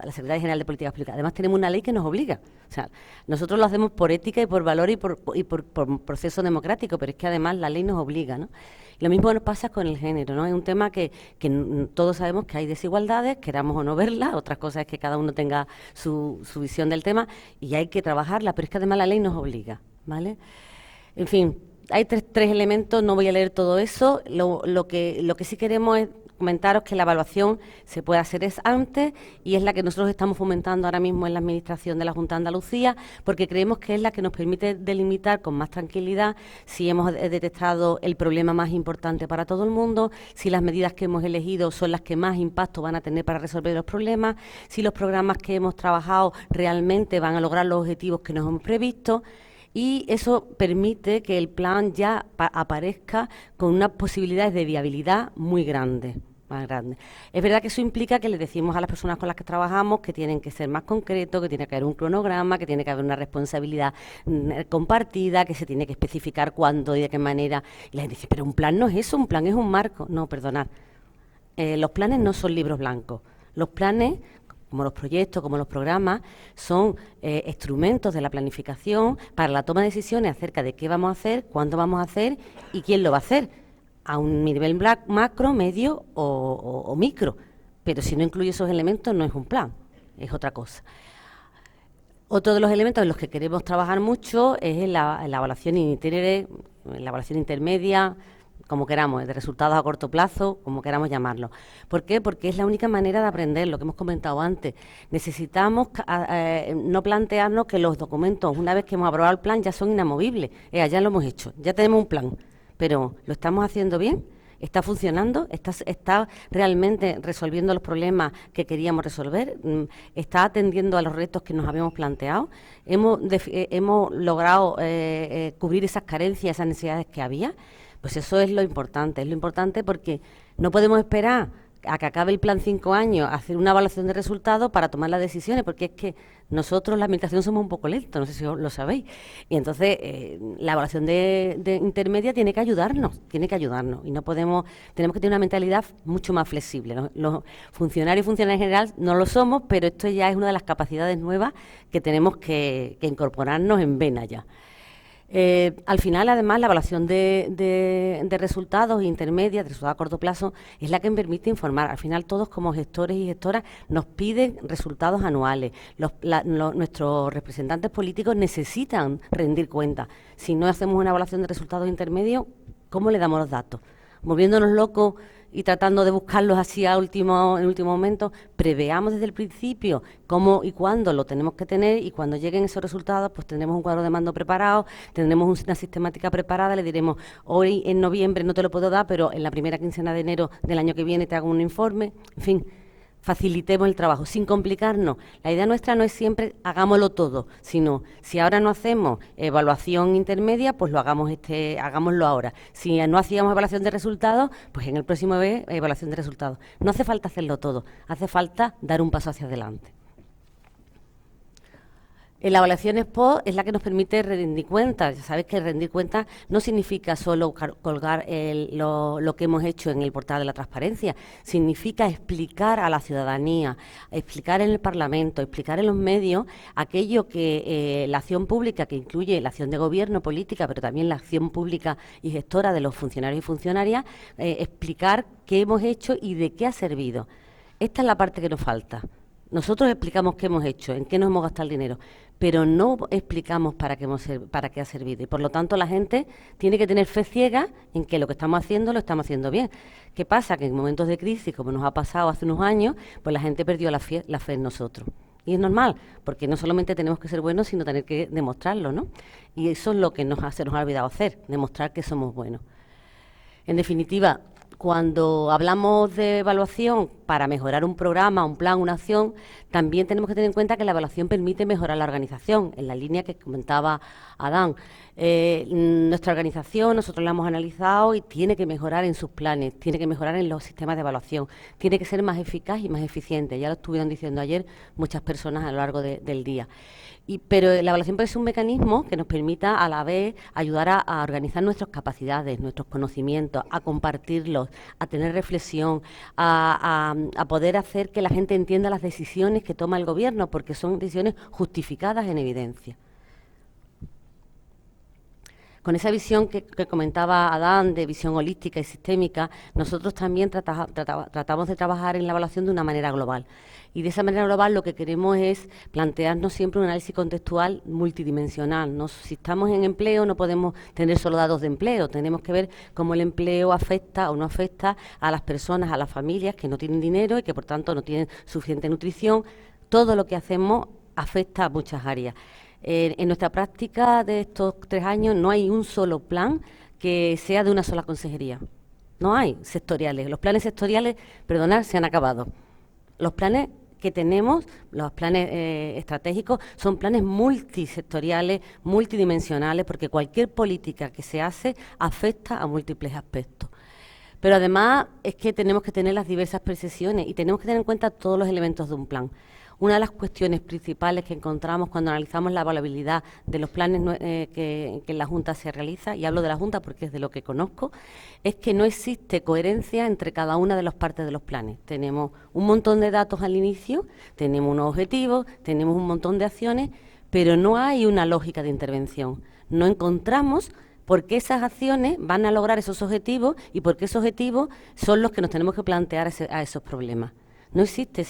Speaker 4: Secretaria General de Políticas Públicas. Además tenemos una ley que nos obliga. O sea, nosotros lo hacemos por ética y por valor y por proceso democrático, pero es que además la ley nos obliga, ¿no? Y lo mismo nos pasa con el género, ¿no? Es un tema que todos sabemos que hay desigualdades, queramos o no verlas, otras cosas es que cada uno tenga su visión del tema y hay que trabajarla, pero es que además la ley nos obliga, ¿vale? En fin, hay tres elementos, no voy a leer todo eso, lo que sí queremos es comentaros que la evaluación se puede hacer antes y es la que nosotros estamos fomentando ahora mismo en la Administración de la Junta de Andalucía, porque creemos que es la que nos permite delimitar con más tranquilidad si hemos detectado el problema más importante para todo el mundo, si las medidas que hemos elegido son las que más impacto van a tener para resolver los problemas, si los programas que hemos trabajado realmente van a lograr los objetivos que nos hemos previsto. Y eso permite que el plan ya aparezca con unas posibilidades de viabilidad muy grandes. Más grande. Es verdad que eso implica que les decimos a las personas con las que trabajamos que tienen que ser más concretos, que tiene que haber un cronograma, que tiene que haber una responsabilidad compartida, que se tiene que especificar cuándo y de qué manera. Y la gente dice, pero un plan no es eso, un plan es un marco. No, perdonad. Los planes no son libros blancos. Los planes, como los proyectos, como los programas, son instrumentos de la planificación para la toma de decisiones acerca de qué vamos a hacer, cuándo vamos a hacer y quién lo va a hacer, a un nivel macro, medio o micro. Pero si no incluye esos elementos no es un plan, es otra cosa. Otro de los elementos en los que queremos trabajar mucho es la evaluación la evaluación intermedia, como queramos, de resultados a corto plazo, como queramos llamarlo. ¿Por qué? Porque es la única manera de aprender, lo que hemos comentado antes. Necesitamos no plantearnos que los documentos, una vez que hemos aprobado el plan, ya son inamovibles. Ya lo hemos hecho, ya tenemos un plan, pero ¿lo estamos haciendo bien? ¿Está funcionando? ¿Está realmente resolviendo los problemas que queríamos resolver? ¿Está atendiendo a los retos que nos habíamos planteado? ¿Hemos logrado cubrir esas carencias, esas necesidades que había? Pues eso es lo importante porque no podemos esperar a que acabe el plan 5 años, hacer una evaluación de resultados para tomar las decisiones, porque es que nosotros, la administración, somos un poco lentos, no sé si lo sabéis. Y entonces la evaluación de intermedia tiene que ayudarnos, y no tenemos que tener una mentalidad mucho más flexible, ¿no? Los funcionarios y funcionarias en general no lo somos, pero esto ya es una de las capacidades nuevas que tenemos que incorporarnos en vena ya. Al final, además, la evaluación de resultados intermedias, de resultados a corto plazo, es la que permite informar. Al final, todos como gestores y gestoras nos piden resultados anuales. Nuestros representantes políticos necesitan rendir cuentas. Si no hacemos una evaluación de resultados intermedios, ¿cómo le damos los datos? Moviéndonos locos y tratando de buscarlos así en último momento, preveamos desde el principio cómo y cuándo lo tenemos que tener, y cuando lleguen esos resultados, pues tendremos un cuadro de mando preparado, tendremos una sistemática preparada, le diremos, hoy en noviembre no te lo puedo dar, pero en la primera quincena de enero del año que viene te hago un informe, en fin. Facilitemos el trabajo, sin complicarnos. La idea nuestra no es siempre hagámoslo todo, sino si ahora no hacemos evaluación intermedia, pues hagámoslo ahora. Si no hacíamos evaluación de resultados, pues en el próximo vez evaluación de resultados. No hace falta hacerlo todo, hace falta dar un paso hacia adelante. La evaluación ex post es la que nos permite rendir cuentas. Ya sabéis que rendir cuentas no significa solo colgar lo que hemos hecho en el portal de la transparencia, significa explicar a la ciudadanía, explicar en el Parlamento, explicar en los medios aquello que la acción pública, que incluye la acción de gobierno, política, pero también la acción pública y gestora de los funcionarios y funcionarias, explicar qué hemos hecho y de qué ha servido. Esta es la parte que nos falta. Nosotros explicamos qué hemos hecho, en qué nos hemos gastado el dinero, pero no explicamos para qué ha servido. Y por lo tanto la gente tiene que tener fe ciega en que lo que estamos haciendo lo estamos haciendo bien. ¿Qué pasa? Que en momentos de crisis, como nos ha pasado hace unos años, pues la gente perdió la fe en nosotros. Y es normal, porque no solamente tenemos que ser buenos, sino tener que demostrarlo, ¿no? Y eso es lo que se nos ha olvidado hacer, demostrar que somos buenos. En definitiva, cuando hablamos de evaluación para mejorar un programa, un plan, una acción, también tenemos que tener en cuenta que la evaluación permite mejorar la organización, en la línea que comentaba Adán. Nuestra organización, nosotros la hemos analizado y tiene que mejorar en sus planes, tiene que mejorar en los sistemas de evaluación, tiene que ser más eficaz y más eficiente. Ya lo estuvieron diciendo ayer muchas personas a lo largo del día. Pero la evaluación puede ser un mecanismo que nos permita a la vez ayudar a organizar nuestras capacidades, nuestros conocimientos, a compartirlos, a tener reflexión, a poder hacer que la gente entienda las decisiones que toma el gobierno, porque son decisiones justificadas en evidencia. Con esa visión que comentaba Adán, de visión holística y sistémica, nosotros también tratamos de trabajar en la evaluación de una manera global. Y de esa manera global lo que queremos es plantearnos siempre un análisis contextual multidimensional, ¿no? Si estamos en empleo no podemos tener solo datos de empleo, tenemos que ver cómo el empleo afecta o no afecta a las personas, a las familias que no tienen dinero y que por tanto no tienen suficiente nutrición. Todo lo que hacemos afecta a muchas áreas. En nuestra práctica de estos 3 años no hay un solo plan que sea de una sola consejería. No hay sectoriales. Los planes sectoriales, se han acabado. Los planes que tenemos, los planes estratégicos, son planes multisectoriales, multidimensionales, porque cualquier política que se hace afecta a múltiples aspectos. Pero además es que tenemos que tener las diversas percepciones y tenemos que tener en cuenta todos los elementos de un plan. Una de las cuestiones principales que encontramos cuando analizamos la evaluabilidad de los planes que en la Junta se realiza, y hablo de la Junta porque es de lo que conozco, es que no existe coherencia entre cada una de las partes de los planes. Tenemos un montón de datos al inicio, tenemos unos objetivos, tenemos un montón de acciones, pero no hay una lógica de intervención. No encontramos por qué esas acciones van a lograr esos objetivos y por qué esos objetivos son los que nos tenemos que plantear a esos problemas. No existe,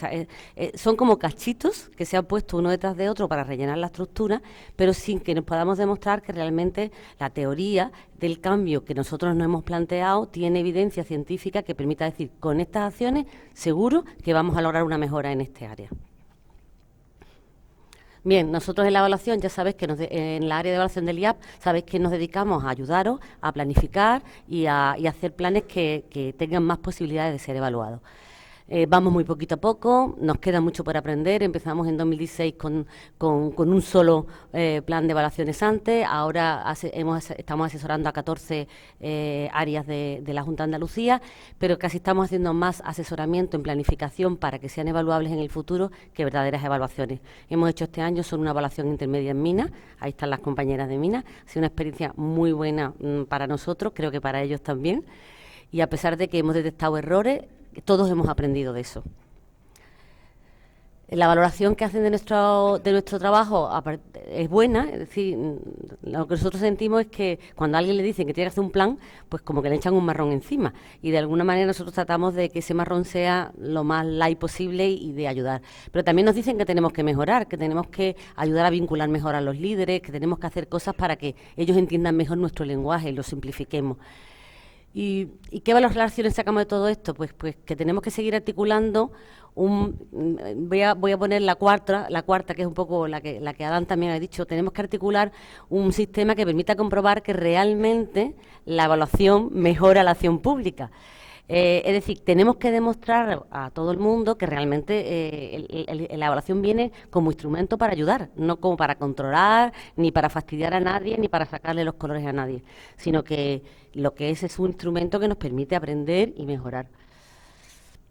Speaker 4: son como cachitos que se han puesto uno detrás de otro para rellenar la estructura, pero sin que nos podamos demostrar que realmente la teoría del cambio que nosotros nos hemos planteado tiene evidencia científica que permita decir, con estas acciones seguro que vamos a lograr una mejora en este área. Bien, nosotros en la evaluación, ya sabéis que en la área de evaluación del IAP, sabéis que nos dedicamos a ayudaros a planificar y a hacer planes que tengan más posibilidades de ser evaluados. Vamos muy poquito a poco, nos queda mucho por aprender. Empezamos en 2016 con un solo plan de evaluaciones antes, ahora estamos asesorando a 14 áreas de la Junta de Andalucía, pero casi estamos haciendo más asesoramiento en planificación para que sean evaluables en el futuro que verdaderas evaluaciones. Hemos hecho este año solo una evaluación intermedia en Minas, ahí están las compañeras de Minas, ha sido una experiencia muy buena para nosotros, creo que para ellos también, y a pesar de que hemos detectado errores, todos hemos aprendido de eso. La valoración que hacen de nuestro trabajo es buena, es decir, lo que nosotros sentimos es que cuando a alguien le dicen que tiene que hacer un plan, pues como que le echan un marrón encima, y de alguna manera nosotros tratamos de que ese marrón sea lo más light posible y de ayudar. Pero también nos dicen que tenemos que mejorar, que tenemos que ayudar a vincular mejor a los líderes, que tenemos que hacer cosas para que ellos entiendan mejor nuestro lenguaje y lo simplifiquemos. ¿Y qué valoraciones sacamos de todo esto? Pues que tenemos que seguir articulando voy a poner la cuarta, que es un poco la que Adán también ha dicho. Tenemos que articular un sistema que permita comprobar que realmente la evaluación mejora la acción pública. Es decir, tenemos que demostrar a todo el mundo que realmente la evaluación viene como instrumento para ayudar, no como para controlar, ni para fastidiar a nadie, ni para sacarle los colores a nadie, sino que lo que es un instrumento que nos permite aprender y mejorar.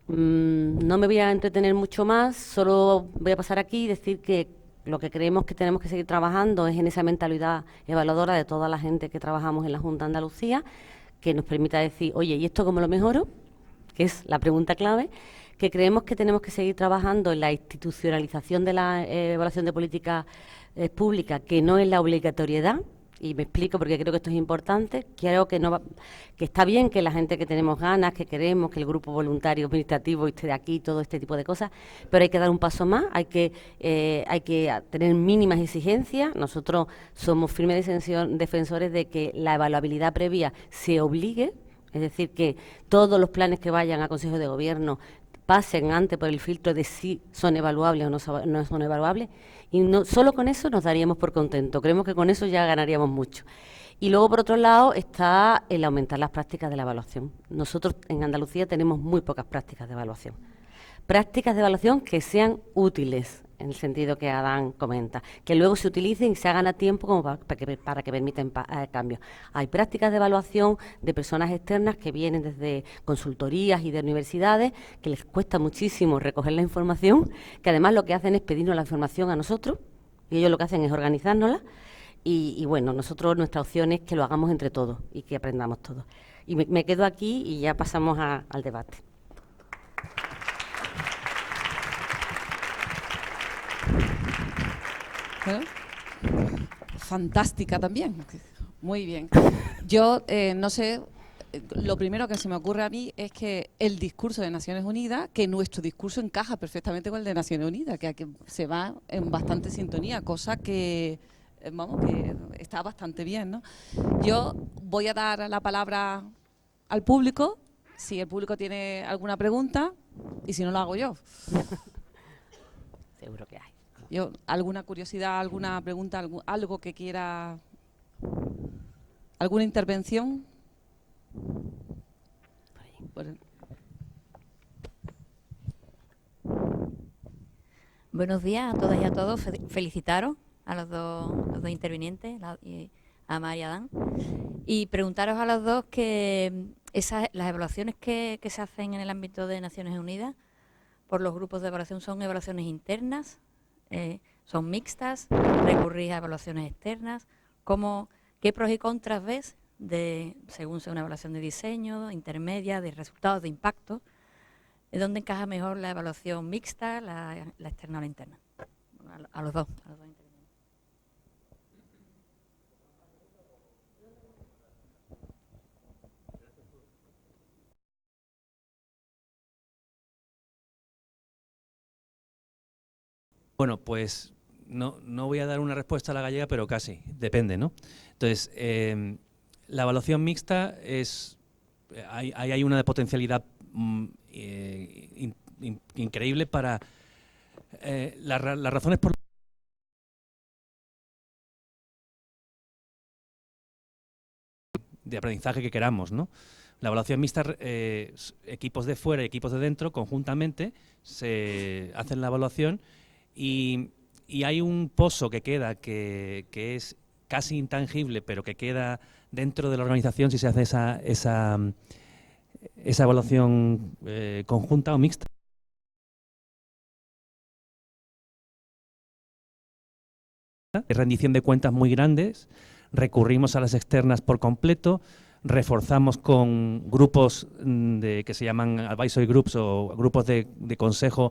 Speaker 4: No me voy a entretener mucho más, solo voy a pasar aquí y decir que lo que creemos que tenemos que seguir trabajando es en esa mentalidad evaluadora de toda la gente que trabajamos en la Junta de Andalucía, que nos permita decir, oye, ¿y esto cómo lo mejoro? Que es la pregunta clave, que creemos que tenemos que seguir trabajando en la institucionalización de la evaluación de políticas públicas, que no es la obligatoriedad, y me explico porque creo que esto es importante. Creo que que está bien que la gente que tenemos ganas, que queremos, que el grupo voluntario administrativo esté de aquí, todo este tipo de cosas, pero hay que dar un paso más, hay que tener mínimas exigencias. Nosotros somos firmes defensores de que la evaluabilidad previa se obligue, es decir, que todos los planes que vayan a Consejo de Gobierno pasen antes por el filtro de si son evaluables o no son evaluables, y solo con eso nos daríamos por contentos. Creemos que con eso ya ganaríamos mucho. Y luego, por otro lado, está el aumentar las prácticas de la evaluación. Nosotros en Andalucía tenemos muy pocas prácticas de evaluación. Prácticas de evaluación que sean útiles, en el sentido que Adán comenta, que luego se utilicen y se hagan a tiempo como para que permitan cambios. Hay prácticas de evaluación de personas externas que vienen desde consultorías y de universidades, que les cuesta muchísimo recoger la información, que además lo que hacen es pedirnos la información a nosotros, y ellos lo que hacen es organizárnosla, y bueno, nuestra opción es que lo hagamos entre todos y que aprendamos todos. Y me quedo aquí y ya pasamos al debate.
Speaker 1: Fantástica también, muy bien. Yo no sé, lo primero que se me ocurre a mí es que el discurso de Naciones Unidas, que nuestro discurso encaja perfectamente con el de Naciones Unidas, que se va en bastante sintonía, cosa que, vamos, que está bastante bien, ¿no? Yo voy a dar la palabra al público, si el público tiene alguna pregunta, y si no, lo hago yo.
Speaker 4: Seguro que hay.
Speaker 1: Yo, ¿alguna curiosidad, alguna pregunta, algo que quiera, alguna intervención?
Speaker 5: Buenos días a todas y a todos. Felicitaros a los dos intervinientes, a Mar y a Adán, y preguntaros a los dos que las evaluaciones que se hacen en el ámbito de Naciones Unidas por los grupos de evaluación son evaluaciones internas, son mixtas, recurrís a evaluaciones externas. ¿Qué pros y contras ves según sea una evaluación de diseño, intermedia, de resultados, de impacto? ¿Dónde encaja mejor la evaluación mixta, la externa o la interna? A los dos intervinientes.
Speaker 2: Bueno, pues no voy a dar una respuesta a la gallega, pero casi, depende, ¿no? Entonces, la evaluación mixta hay una potencialidad increíble para las razones por de aprendizaje que queramos, ¿no? La evaluación mixta, equipos de fuera y equipos de dentro, conjuntamente, se hacen la evaluación y hay un pozo que queda que es casi intangible, pero que queda dentro de la organización si se hace esa evaluación conjunta o mixta. Rendición de cuentas muy grandes, recurrimos a las externas por completo, reforzamos con grupos que se llaman advisory groups o grupos de consejo,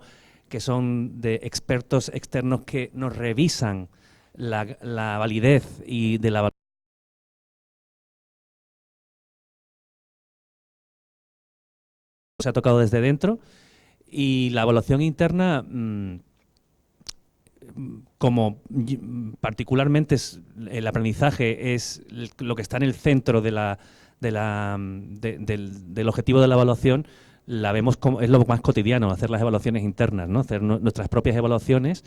Speaker 2: que son de expertos externos que nos revisan la validez y de la se ha tocado desde dentro, y la evaluación interna, como particularmente el aprendizaje es lo que está en el centro del objetivo de la evaluación, la vemos como es lo más cotidiano, hacer las evaluaciones internas, ¿no? Hacer nuestras propias evaluaciones.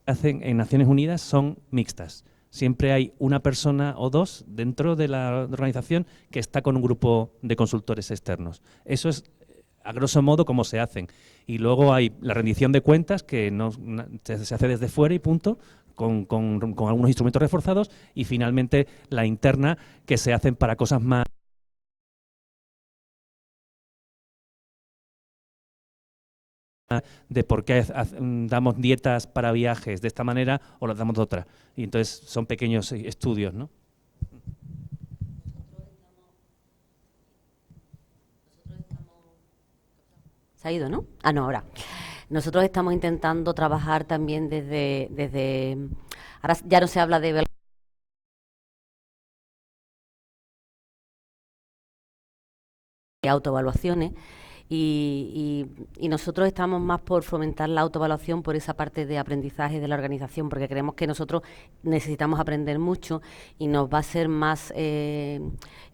Speaker 2: Hacen en Naciones Unidas son mixtas. Siempre hay una persona o dos dentro de la organización que está con un grupo de consultores externos. Eso es, a grosso modo, cómo se hacen. Y luego hay la rendición de cuentas, que se hace desde fuera y punto, con algunos instrumentos reforzados, y finalmente la interna, que se hacen para cosas más de por qué damos dietas para viajes de esta manera o las damos de otra. Y entonces son pequeños estudios, ¿no?
Speaker 4: Se ha ido, ¿no? Ah, no, ahora. Nosotros estamos intentando trabajar también ahora ya no se habla de autoevaluaciones. Y nosotros estamos más por fomentar la autoevaluación por esa parte de aprendizaje de la organización, porque creemos que nosotros necesitamos aprender mucho y nos va a ser más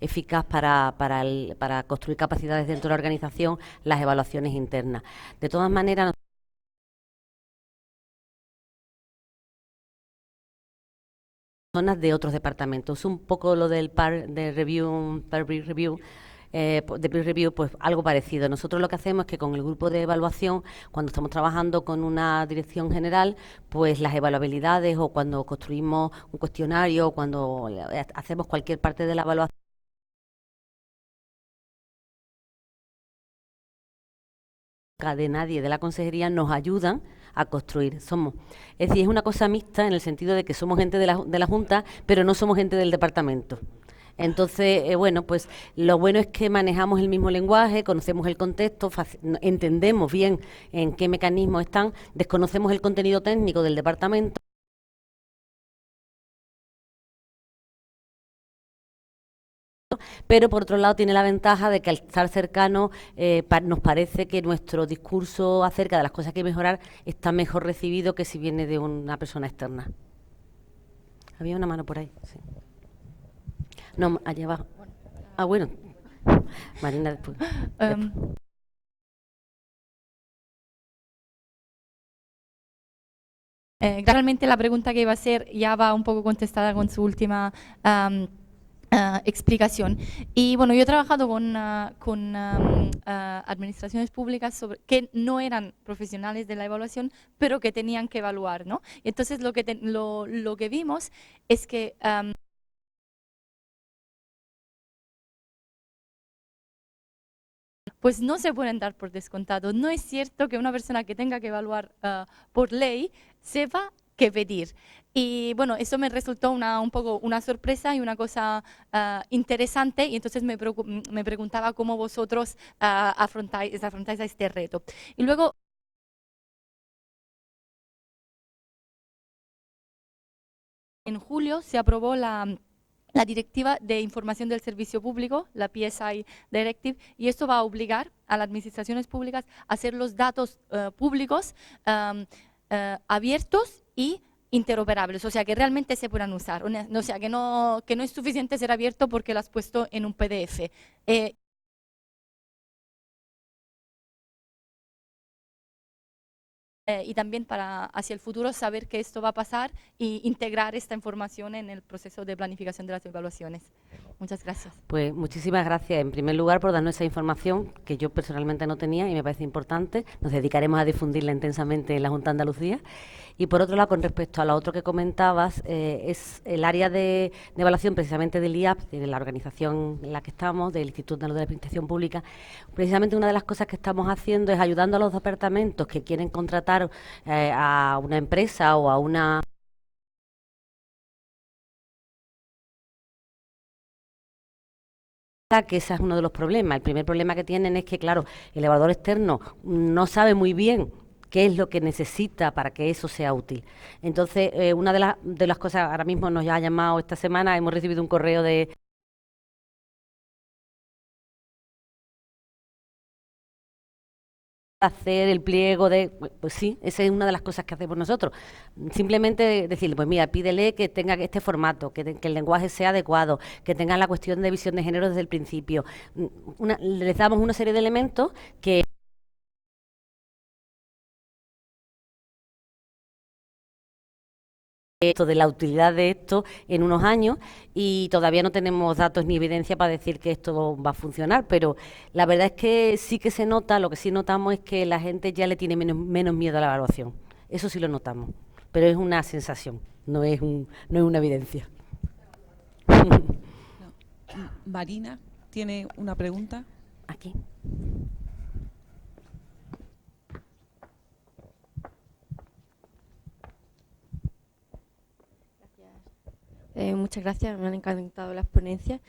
Speaker 4: eficaz para construir capacidades dentro de la organización las evaluaciones internas. De todas maneras, zonas de otros departamentos, un poco lo del peer review, de peer review, pues algo parecido. Nosotros lo que hacemos es que con el grupo de evaluación, cuando estamos trabajando con una dirección general, pues las evaluabilidades, o cuando construimos un cuestionario, o cuando hacemos cualquier parte de la evaluación de nadie de la consejería, nos ayudan a construir. Es decir, es una cosa mixta en el sentido de que somos gente de la Junta, pero no somos gente del departamento. Entonces, bueno, pues lo bueno es que manejamos el mismo lenguaje, conocemos el contexto, entendemos bien en qué mecanismos están, desconocemos el contenido técnico del departamento. Pero por otro lado tiene la ventaja de que al estar cercano nos parece que nuestro discurso acerca de las cosas que hay que mejorar está mejor recibido que si viene de una persona externa. Había una mano por ahí, sí. No, allá abajo. Ah, bueno. Marina, después.
Speaker 6: Realmente la pregunta que iba a hacer ya va un poco contestada con su última explicación. Y bueno, yo he trabajado con administraciones públicas que no eran profesionales de la evaluación, pero que tenían que evaluar, ¿no? Entonces lo que vimos es que pues no se pueden dar por descontado. No es cierto que una persona que tenga que evaluar por ley sepa qué pedir. Y bueno, eso me resultó un poco una sorpresa y una cosa interesante, y entonces me preguntaba cómo vosotros afrontáis a este reto. Y luego, en julio se aprobó la directiva de información del servicio público, la PSI Directive, y esto va a obligar a las administraciones públicas a hacer los datos públicos abiertos y interoperables, o sea, que realmente se puedan usar, o sea, que no es suficiente ser abierto porque lo has puesto en un PDF. Y también para hacia el futuro saber que esto va a pasar e integrar esta información en el proceso de planificación de las evaluaciones. Muchas gracias.
Speaker 4: Pues muchísimas gracias en primer lugar por darnos esa información que yo personalmente no tenía y me parece importante. Nos dedicaremos a difundirla intensamente en la Junta de Andalucía. Y por otro lado, con respecto a lo otro que comentabas, es el área de evaluación precisamente del IAP, de la organización en la que estamos, del Instituto de Administración Pública. Precisamente una de las cosas que estamos haciendo es ayudando a los departamentos que quieren contratar a una empresa o a una que ese es uno de los problemas. El primer problema que tienen es que, claro, el evaluador externo no sabe muy bien qué es lo que necesita para que eso sea útil. Entonces, una de las cosas, ahora mismo nos ha llamado esta semana, hemos recibido un correo de hacer el pliego de... Pues sí, esa es una de las cosas que hacemos nosotros. Simplemente decirle, pues mira, pídele que tenga este formato, que el lenguaje sea adecuado, que tenga la cuestión de visión de género desde el principio. Les damos una serie de elementos que... esto de la utilidad de esto en unos años, y todavía no tenemos datos ni evidencia para decir que esto va a funcionar, pero la verdad es que sí que se nota. Lo que sí notamos es que la gente ya le tiene menos miedo a la evaluación. Eso sí lo notamos, pero es una sensación, no es una evidencia.
Speaker 7: Marina tiene una pregunta.
Speaker 4: Aquí.
Speaker 8: Muchas gracias, me han encantado las ponencias.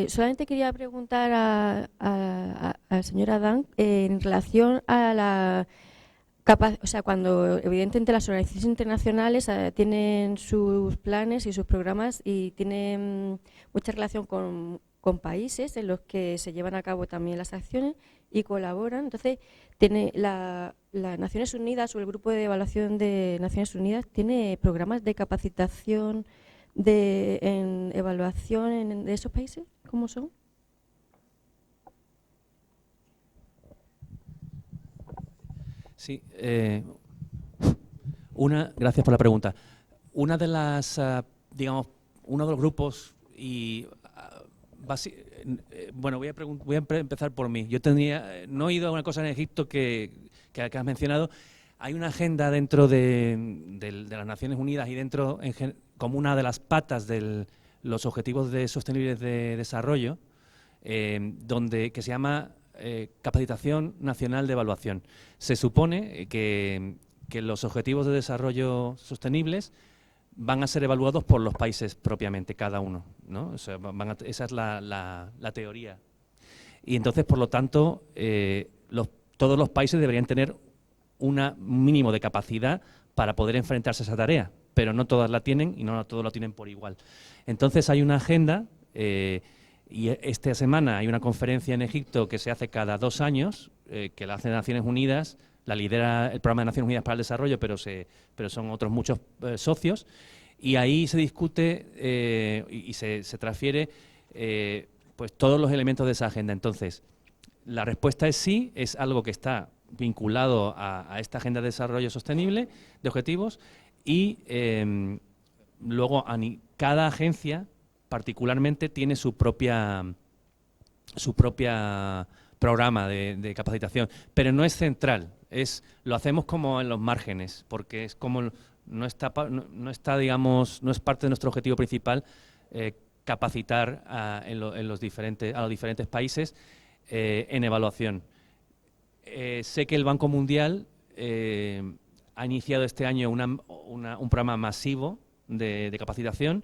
Speaker 8: Solamente quería preguntar al señor Adán en relación a la o sea, cuando evidentemente las organizaciones internacionales tienen sus planes y sus programas y tienen mucha relación con países en los que se llevan a cabo también las acciones y colaboran. Entonces, tiene las Naciones Unidas o el Grupo de Evaluación de Naciones Unidas tiene programas de capacitación en evaluación de esos países. ¿Cómo son?
Speaker 2: Sí, gracias por la pregunta. Una de las, digamos, uno de los grupos y bueno, voy a empezar por mí. Yo no he ido a una cosa en Egipto que has mencionado. Hay una agenda dentro de las Naciones Unidas y dentro como una de las patas de los Objetivos Sostenibles de Desarrollo, que se llama Capacitación Nacional de Evaluación. Se supone que los Objetivos de Desarrollo Sostenibles van a ser evaluados por los países propiamente, cada uno, ¿no? O sea, esa es la teoría. Y entonces, por lo tanto, todos los países deberían tener un mínimo de capacidad para poder enfrentarse a esa tarea, pero no todas la tienen y no todos la tienen por igual. Entonces hay una agenda y esta semana hay una conferencia en Egipto que se hace cada 2 años, que la hace Naciones Unidas, la lidera el Programa de Naciones Unidas para el Desarrollo, pero son otros muchos socios, y ahí se discute y se transfiere pues todos los elementos de esa agenda. Entonces, la respuesta es sí, es algo que está vinculado a esta agenda de desarrollo sostenible de objetivos, y luego cada agencia particularmente tiene su propia programa de capacitación, pero no es central, lo hacemos como en los márgenes, porque es como no está, digamos, no es parte de nuestro objetivo principal capacitar a los diferentes países en evaluación. Sé que el Banco Mundial ha iniciado este año un programa masivo de capacitación.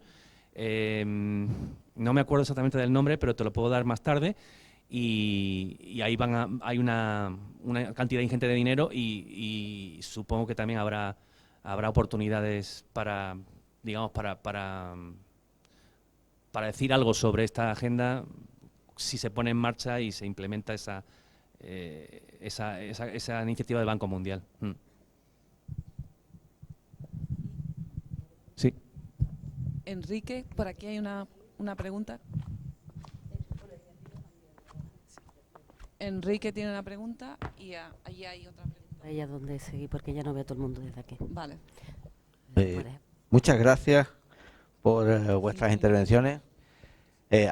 Speaker 2: No me acuerdo exactamente del nombre, pero te lo puedo dar más tarde. Y ahí hay una cantidad ingente de dinero y supongo que también habrá oportunidades para, digamos, para decir algo sobre esta agenda si se pone en marcha y se implementa esa iniciativa del Banco Mundial. Sí.
Speaker 7: Enrique, por aquí hay una pregunta. Enrique tiene una pregunta y allí hay otra pregunta.
Speaker 4: Ella dónde seguir, porque ya no veo a todo el mundo desde aquí.
Speaker 7: Vale.
Speaker 9: Muchas gracias por vuestras intervenciones.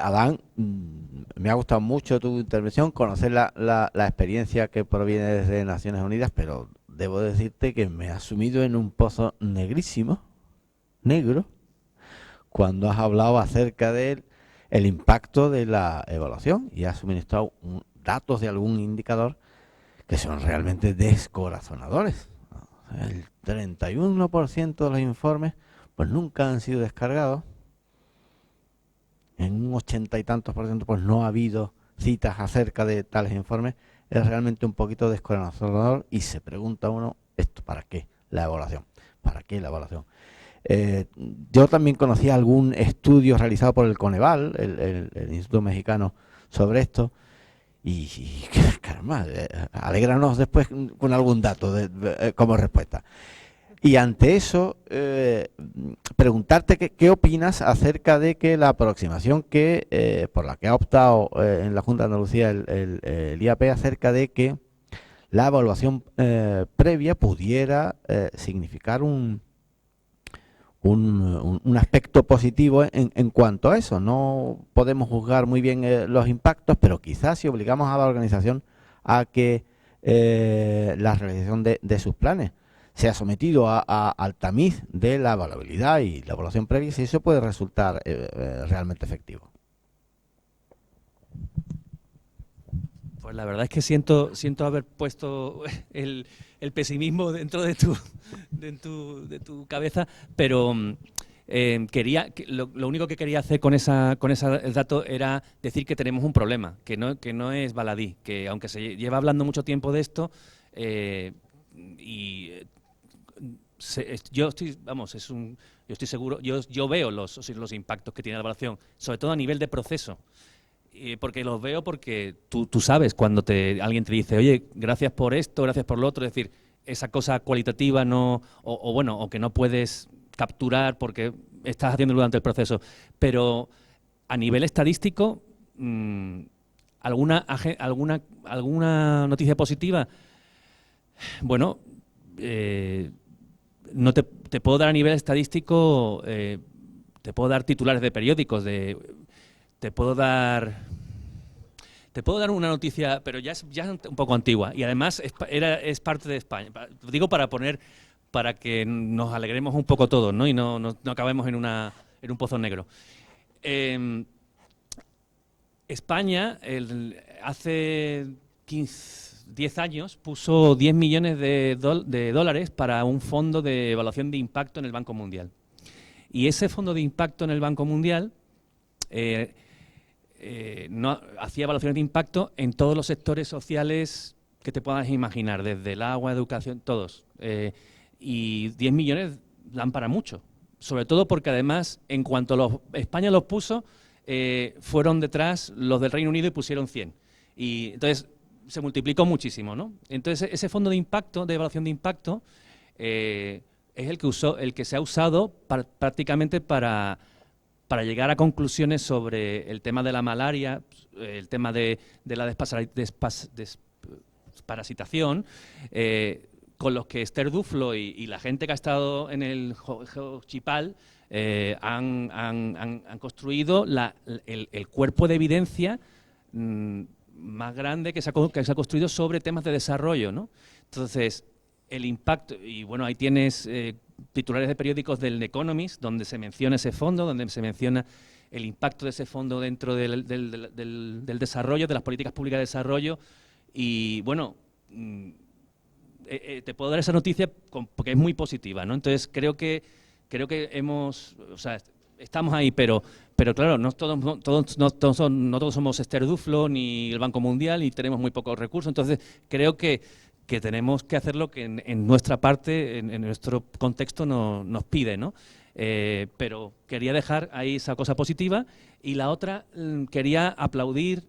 Speaker 9: Adán, me ha gustado mucho tu intervención, conocer la experiencia que proviene desde Naciones Unidas, pero debo decirte que me has sumido en un pozo negrísimo, negro, cuando has hablado acerca del impacto de la evaluación y has suministrado datos de algún indicador que son realmente descorazonadores. El 31% de los informes pues nunca han sido descargados. en un 80 y tantos por ciento pues no ha habido citas acerca de tales informes, es realmente un poquito descorazonador y se pregunta uno, ¿esto para qué? La evaluación. ¿Para qué la evaluación? Yo también conocía algún estudio realizado por el Coneval, el Instituto Mexicano, sobre esto, y caramba, alégranos después con algún dato como respuesta. Y ante eso, preguntarte qué opinas acerca de que la aproximación por la que ha optado en la Junta de Andalucía el IAP, acerca de que la evaluación previa pudiera significar un aspecto positivo en cuanto a eso. No podemos juzgar muy bien los impactos, pero quizás si obligamos a la organización a que la realización de sus planes sea sometido al tamiz de la evaluabilidad y la evaluación previa, si eso puede resultar realmente efectivo.
Speaker 2: Pues la verdad es que siento haber puesto el pesimismo dentro de tu cabeza, pero lo único que quería hacer con el dato era decir que tenemos un problema, que no es baladí, que aunque se lleva hablando mucho tiempo de esto, yo estoy seguro, yo veo los impactos que tiene la evaluación, sobre todo a nivel de proceso. Porque los veo porque tú sabes cuando alguien te dice, oye, gracias por esto, gracias por lo otro, es decir, esa cosa cualitativa o que no puedes capturar porque estás haciéndolo durante el proceso. Pero a nivel estadístico, ¿alguna noticia positiva? Bueno, no te puedo dar a nivel estadístico, te puedo dar titulares de periódicos, te puedo dar una noticia, pero ya es un poco antigua y además es parte de España. Digo para que nos alegremos un poco todos, ¿no? Y no acabemos en un pozo negro. España hace 10 años puso 10 millones de dólares para un fondo de evaluación de impacto en el Banco Mundial. Y ese fondo de impacto en el Banco Mundial no hacía evaluaciones de impacto en todos los sectores sociales que te puedas imaginar, desde el agua, educación, todos. Y 10 millones dan para mucho, sobre todo porque además, en cuanto España los puso, fueron detrás los del Reino Unido y pusieron 100. Y entonces se multiplicó muchísimo, ¿no? Entonces ese fondo de impacto, de evaluación de impacto, es el que se ha usado prácticamente para llegar a conclusiones sobre el tema de la malaria, el tema de la desparasitación, con los que Esther Duflo y la gente que ha estado en el Geochipal han construido el cuerpo de evidencia más grande que se ha construido sobre temas de desarrollo, ¿no? Entonces, el impacto, y bueno, ahí tienes titulares de periódicos del Economist, donde se menciona ese fondo, donde se menciona el impacto de ese fondo dentro del desarrollo, de las políticas públicas de desarrollo. Y bueno, te puedo dar esa noticia porque es muy positiva, ¿no? Entonces creo que estamos ahí, pero claro, no todos somos Esther Duflo ni el Banco Mundial y tenemos muy pocos recursos. Entonces creo que tenemos que hacer lo que en nuestra parte, en nuestro contexto nos pide, ¿no? Pero quería dejar ahí esa cosa positiva y la otra, quería aplaudir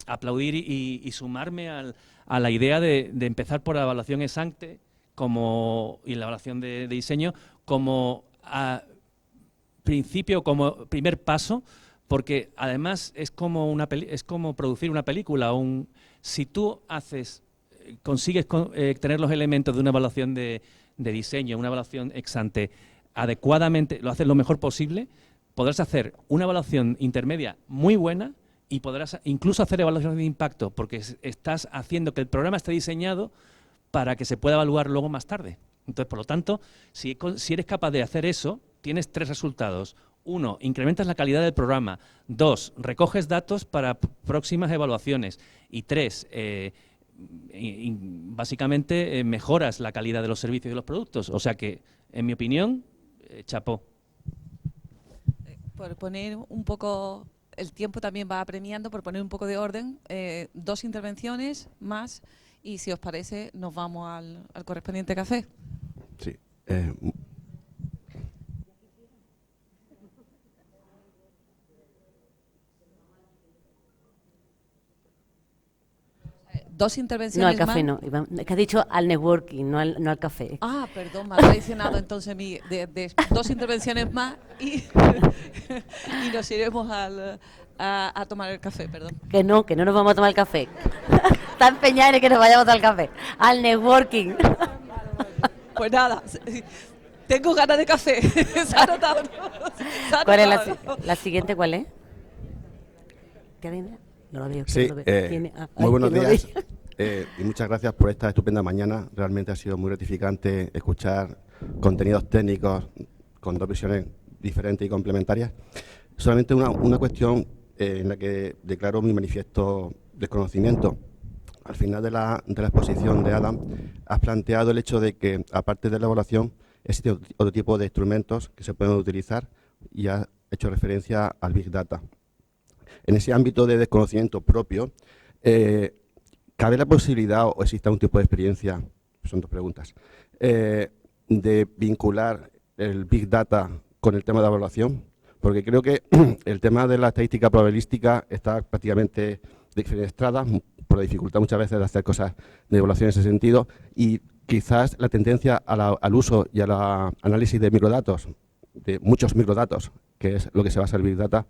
Speaker 2: y sumarme a la idea de empezar por la evaluación ex ante y la evaluación de diseño como principio, como primer paso, porque además es como producir una película. Si tú consigues tener los elementos de una evaluación de diseño, una evaluación ex ante adecuadamente, lo haces lo mejor posible, podrás hacer una evaluación intermedia muy buena y podrás incluso hacer evaluaciones de impacto, porque estás haciendo que el programa esté diseñado para que se pueda evaluar luego más tarde. Entonces, por lo tanto, si eres capaz de hacer eso, tienes 3 resultados. 1, incrementas la calidad del programa. 2, recoges datos para próximas evaluaciones. Y 3, básicamente mejoras la calidad de los servicios y de los productos. O sea que, en mi opinión, chapó.
Speaker 7: Por poner un poco, el tiempo también va apremiando, por poner un poco de orden, 2 intervenciones más y si os parece nos vamos al correspondiente café.
Speaker 10: Sí.
Speaker 7: Dos
Speaker 4: No,
Speaker 7: intervenciones
Speaker 4: al café
Speaker 7: más.
Speaker 4: no. Iván. Es que has dicho al networking, no al café.
Speaker 7: Ah, perdón, me ha traicionado entonces de 2 intervenciones más y, y nos iremos a tomar el café, perdón.
Speaker 4: Que no nos vamos a tomar el café. Está empeñada en que nos vayamos al café. Al networking.
Speaker 7: Pues nada, tengo ganas de café. Se ha notado, ¿no? Se ha
Speaker 4: ¿Cuál es
Speaker 7: notado, ¿no?
Speaker 4: la siguiente? ¿Cuál es? ¿Qué viene? No lo veo.
Speaker 10: Sí,
Speaker 4: no lo veo.
Speaker 10: muy buenos
Speaker 4: que no lo
Speaker 10: días
Speaker 4: veo.
Speaker 10: y muchas gracias por esta estupenda mañana. Realmente ha sido muy gratificante escuchar contenidos técnicos con 2 visiones diferentes y complementarias. Solamente una cuestión en la que declaro mi manifiesto desconocimiento. Al final de la exposición de Adam, has planteado el hecho de que, aparte de la evaluación, existe otro tipo de instrumentos que se pueden utilizar y has hecho referencia al Big Data. En ese ámbito de desconocimiento propio, ¿cabe la posibilidad o existe un tipo de experiencia, son 2 preguntas, de vincular el Big Data con el tema de evaluación? Porque creo que el tema de la estadística probabilística está prácticamente defenestrada por la dificultad muchas veces de hacer cosas de evaluación en ese sentido y quizás la tendencia al uso y al análisis de microdatos, de muchos microdatos, que es lo que se basa el Big Data,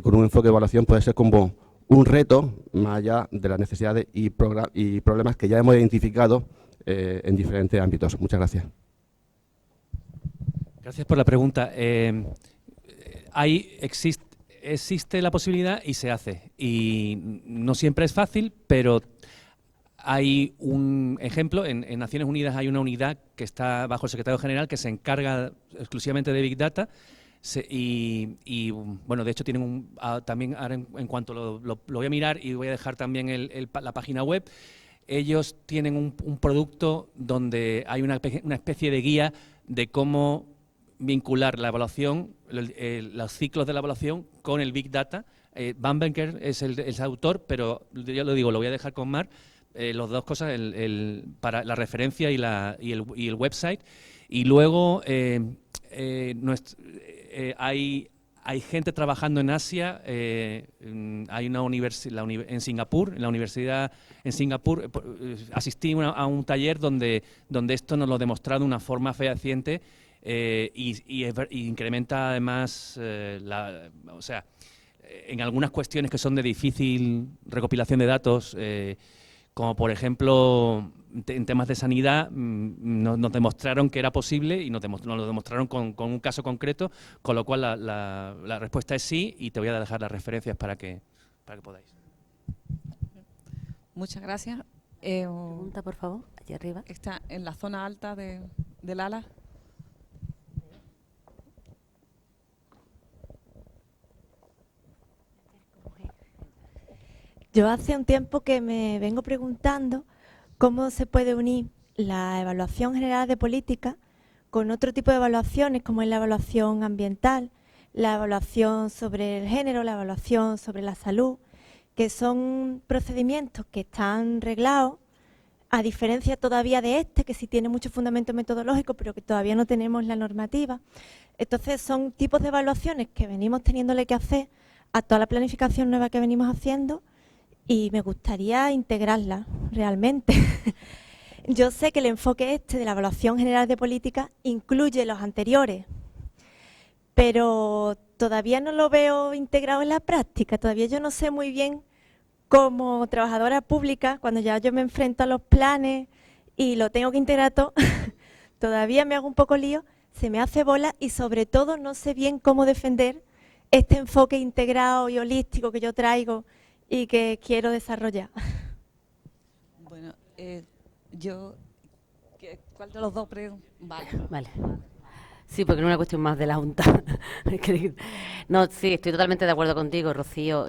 Speaker 10: con un enfoque de evaluación puede ser como un reto más allá de las necesidades y problemas que ya hemos identificado en diferentes ámbitos. Muchas gracias.
Speaker 2: Gracias por la pregunta. Existe la posibilidad y se hace. Y no siempre es fácil, pero hay un ejemplo. En Naciones Unidas hay una unidad que está bajo el secretario general que se encarga exclusivamente de Big Data. Y bueno, de hecho tienen también, ahora en cuanto lo voy a mirar y voy a dejar también la página web, ellos tienen un producto donde hay una especie de guía de cómo vincular la evaluación, los ciclos de la evaluación con el Big Data. Bamberger es el autor, pero yo lo digo, lo voy a dejar con Mar, las 2 cosas, para la referencia y el website. Y luego hay gente trabajando en Asia, hay una en Singapur, en la universidad en Singapur, asistí a un taller donde esto nos lo ha demostrado de una forma fehaciente y incrementa además, o sea, en algunas cuestiones que son de difícil recopilación de datos, como por ejemplo en temas de sanidad, nos demostraron que era posible y nos lo demostraron con un caso concreto, con lo cual la respuesta es sí, y te voy a dejar las referencias para que podáis.
Speaker 7: Muchas gracias.
Speaker 4: Pregunta, por favor, allí arriba.
Speaker 7: Está en la zona alta del ala.
Speaker 8: Yo hace un tiempo que me vengo preguntando cómo se puede unir la evaluación general de política con otro tipo de evaluaciones, como es la evaluación ambiental, la evaluación sobre el género, la evaluación sobre la salud, que son procedimientos que están reglados, a diferencia todavía de este, que sí tiene mucho fundamento metodológico, pero que todavía no tenemos la normativa. Entonces son tipos de evaluaciones que venimos teniéndole que hacer a toda la planificación nueva que venimos haciendo, y me gustaría integrarla realmente. Yo sé que el enfoque este de la evaluación general de política incluye los anteriores, pero todavía no lo veo integrado en la práctica. Todavía yo no sé muy bien, como trabajadora pública, cuando ya yo me enfrento a los planes y lo tengo que integrar todo, todavía me hago un poco lío, se me hace bola y sobre todo no sé bien cómo defender este enfoque integrado y holístico que yo traigo y que quiero desarrollar.
Speaker 7: Bueno, ¿cuál de los 2 vale.
Speaker 4: Vale. Sí, porque no es una cuestión más de la Junta. No, sí, estoy totalmente de acuerdo contigo, Rocío.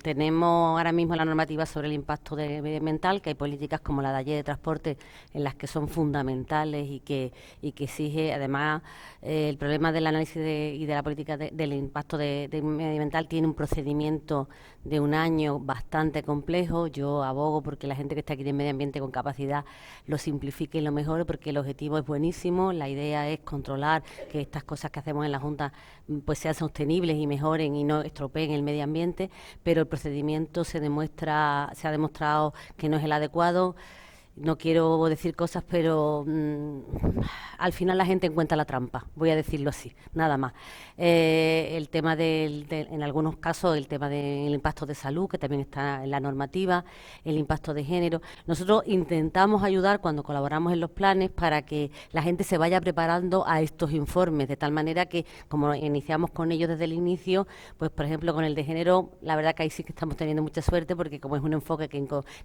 Speaker 4: Tenemos ahora mismo la normativa sobre el impacto medioambiental, que hay políticas como la de ayer de transporte en las que son fundamentales y que exige, además, el problema del análisis y de la política del impacto medioambiental tiene un procedimiento de un año bastante complejo. Yo abogo porque la gente que está aquí de medio ambiente con capacidad lo simplifique y lo mejore, porque el objetivo es buenísimo. La idea es controlar que estas cosas que hacemos en la Junta pues sean sostenibles y mejoren y no estropeen el medio ambiente, pero el procedimiento se ha demostrado que no es el adecuado. No quiero decir cosas, pero al final la gente encuentra la trampa, voy a decirlo así, nada más. El tema en algunos casos, el tema del impacto de salud, que también está en la normativa, el impacto de género. Nosotros intentamos ayudar cuando colaboramos en los planes para que la gente se vaya preparando a estos informes, de tal manera que, como iniciamos con ellos desde el inicio, pues por ejemplo con el de género, la verdad que ahí sí que estamos teniendo mucha suerte, porque como es un enfoque que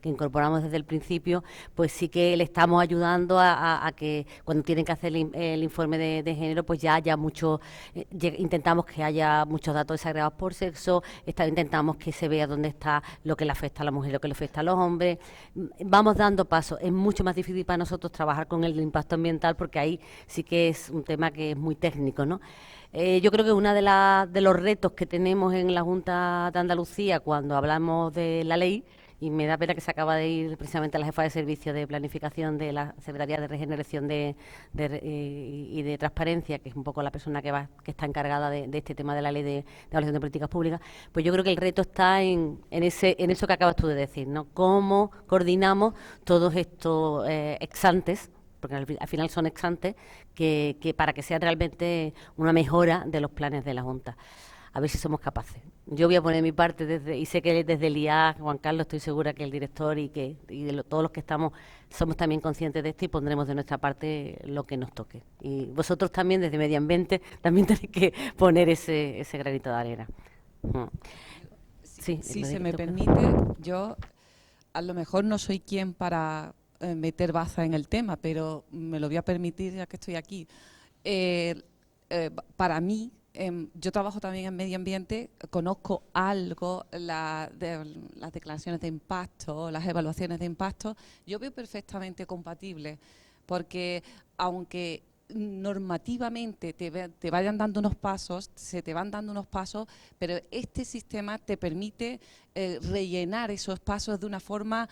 Speaker 4: incorporamos desde el principio, pues sí que le estamos ayudando a que cuando tienen que hacer el informe de género, pues ya haya mucho, intentamos que haya muchos datos desagregados por sexo, intentamos que se vea dónde está lo que le afecta a la mujer, lo que le afecta a los hombres. Vamos dando pasos. Es mucho más difícil para nosotros trabajar con el impacto ambiental, porque ahí sí que es un tema que es muy técnico, ¿no? Yo creo que uno de los retos que tenemos en la Junta de Andalucía cuando hablamos de la ley, y me da pena que se acaba de ir precisamente la jefa de servicio de planificación de la Secretaría de Regeneración y de Transparencia, que es un poco la persona que está encargada de este tema de la ley de evaluación de políticas públicas, pues yo creo que el reto está en eso que acabas tú de decir, ¿no? Cómo coordinamos todos estos ex-antes, porque al final son ex-antes, que para que sea realmente una mejora de los planes de la Junta. A ver si somos capaces. Yo voy a poner mi parte y sé que desde el IA, Juan Carlos, estoy segura que el director todos los que estamos somos también conscientes de esto y pondremos de nuestra parte lo que nos toque. Y vosotros también, desde Medio Ambiente, también tenéis que poner ese granito de arena.
Speaker 7: Sí, si se me permite, yo a lo mejor no soy quien para meter baza en el tema, pero me lo voy a permitir ya que estoy aquí. Para mí, yo trabajo también en medio ambiente, conozco algo las declaraciones de impacto, las evaluaciones de impacto. Yo veo perfectamente compatibles, porque aunque normativamente te vayan dando unos pasos, se te van dando unos pasos, pero este sistema te permite rellenar esos pasos de una forma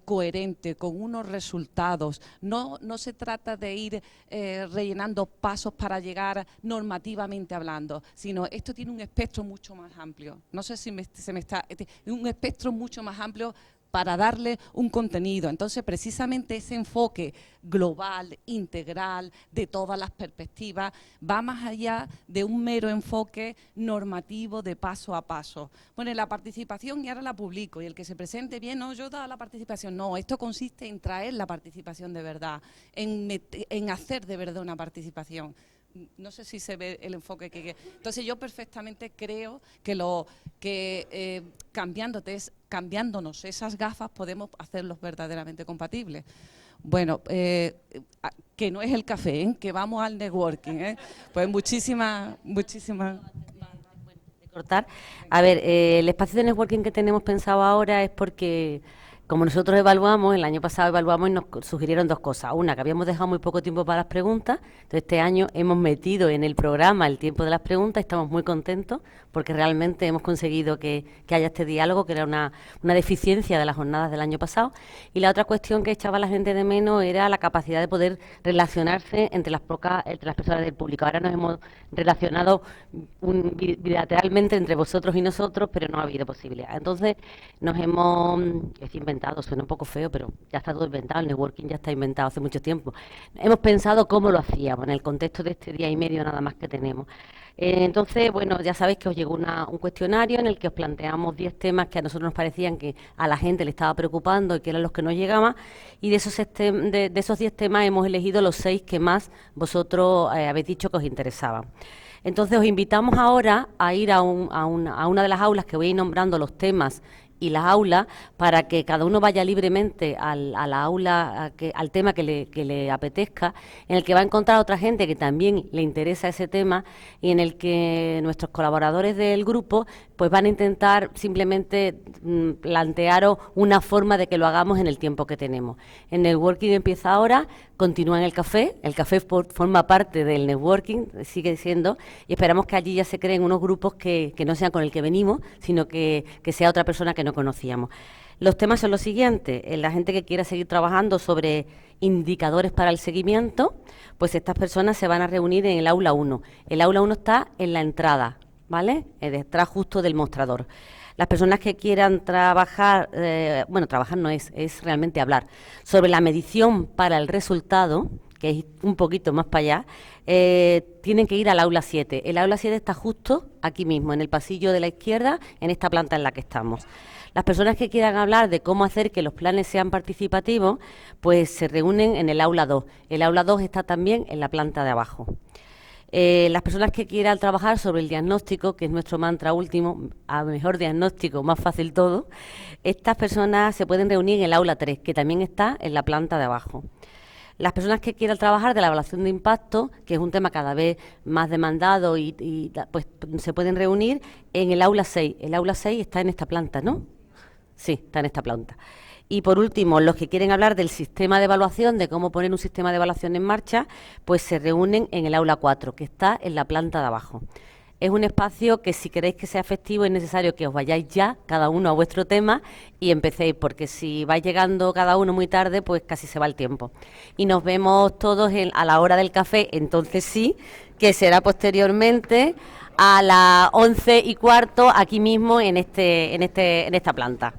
Speaker 7: coherente, con unos resultados. No se trata de ir rellenando pasos para llegar normativamente hablando, sino esto tiene un espectro mucho más amplio. No sé si un espectro mucho más amplio para darle un contenido. Entonces, precisamente ese enfoque global, integral, de todas las perspectivas, va más allá de un mero enfoque normativo de paso a paso. Bueno, la participación, y ahora la publico, y el que se presente bien, no, yo da la participación. No, esto consiste en traer la participación de verdad, en hacer de verdad una participación. No sé si se ve el enfoque que... Entonces yo perfectamente creo que cambiándonos esas gafas podemos hacerlos verdaderamente compatibles. Bueno, que no es el café, ¿eh? Que vamos al networking, ¿eh? Pues muchísimas...
Speaker 4: Cortar. A ver, el espacio de networking que tenemos pensado ahora es porque... Como nosotros evaluamos, el año pasado evaluamos y nos sugirieron dos cosas. Una, que habíamos dejado muy poco tiempo para las preguntas. Entonces, este año hemos metido en el programa el tiempo de las preguntas y estamos muy contentos porque realmente hemos conseguido que haya este diálogo, que era una deficiencia de las jornadas del año pasado. Y la otra cuestión que echaba la gente de menos era la capacidad de poder relacionarse entre las personas del público. Ahora nos hemos relacionado bilateralmente entre vosotros y nosotros, pero no ha habido posibilidad. Entonces, nos hemos inventado, suena un poco feo, pero ya está todo inventado, el networking ya está inventado hace mucho tiempo. Hemos pensado cómo lo hacíamos en el contexto de este día y medio nada más que tenemos. Entonces, bueno, ya sabéis que os llegó un cuestionario en el que os planteamos 10 temas que a nosotros nos parecían que a la gente le estaba preocupando y que eran los que nos llegaban, y de esos 10 temas hemos elegido los 6 que más vosotros habéis dicho que os interesaban. Entonces os invitamos ahora a ir a una de las aulas que voy a ir nombrando los temas y las aulas para que cada uno vaya libremente a la aula, al tema que le apetezca, en el que va a encontrar a otra gente que también le interesa ese tema y en el que nuestros colaboradores del grupo pues van a intentar simplemente plantearos una forma de que lo hagamos en el tiempo que tenemos. El networking empieza ahora, continúa en el café forma parte del networking, sigue siendo, y esperamos que allí ya se creen unos grupos que no sean con el que venimos, sino que sea otra persona que no conocíamos. Los temas son los siguientes: la gente que quiera seguir trabajando sobre indicadores para el seguimiento, pues estas personas se van a reunir en el aula 1. El aula 1 está en la entrada, ¿vale? Detrás justo del mostrador. Las personas que quieran trabajar, trabajar no es realmente hablar, sobre la medición para el resultado, que es un poquito más para allá, tienen que ir al aula 7. El aula 7 está justo aquí mismo, en el pasillo de la izquierda, en esta planta en la que estamos. Las personas que quieran hablar de cómo hacer que los planes sean participativos, pues se reúnen en el aula 2. El aula 2 está también en la planta de abajo. Las personas que quieran trabajar sobre el diagnóstico, que es nuestro mantra último, a mejor diagnóstico, más fácil todo, estas personas se pueden reunir en el aula 3, que también está en la planta de abajo. Las personas que quieran trabajar de la evaluación de impacto, que es un tema cada vez más demandado pues se pueden reunir en el aula 6. El aula 6 está en esta planta, ¿no? Sí, está en esta planta. Y por último, los que quieren hablar del sistema de evaluación, de cómo poner un sistema de evaluación en marcha, pues se reúnen en el aula 4, que está en la planta de abajo. Es un espacio que, si queréis que sea efectivo, es necesario que os vayáis ya, cada uno a vuestro tema, y empecéis, porque si vais llegando cada uno muy tarde, pues casi se va el tiempo. Y nos vemos todos a la hora del café, entonces sí, que será posteriormente a las 11:15, aquí mismo en esta planta.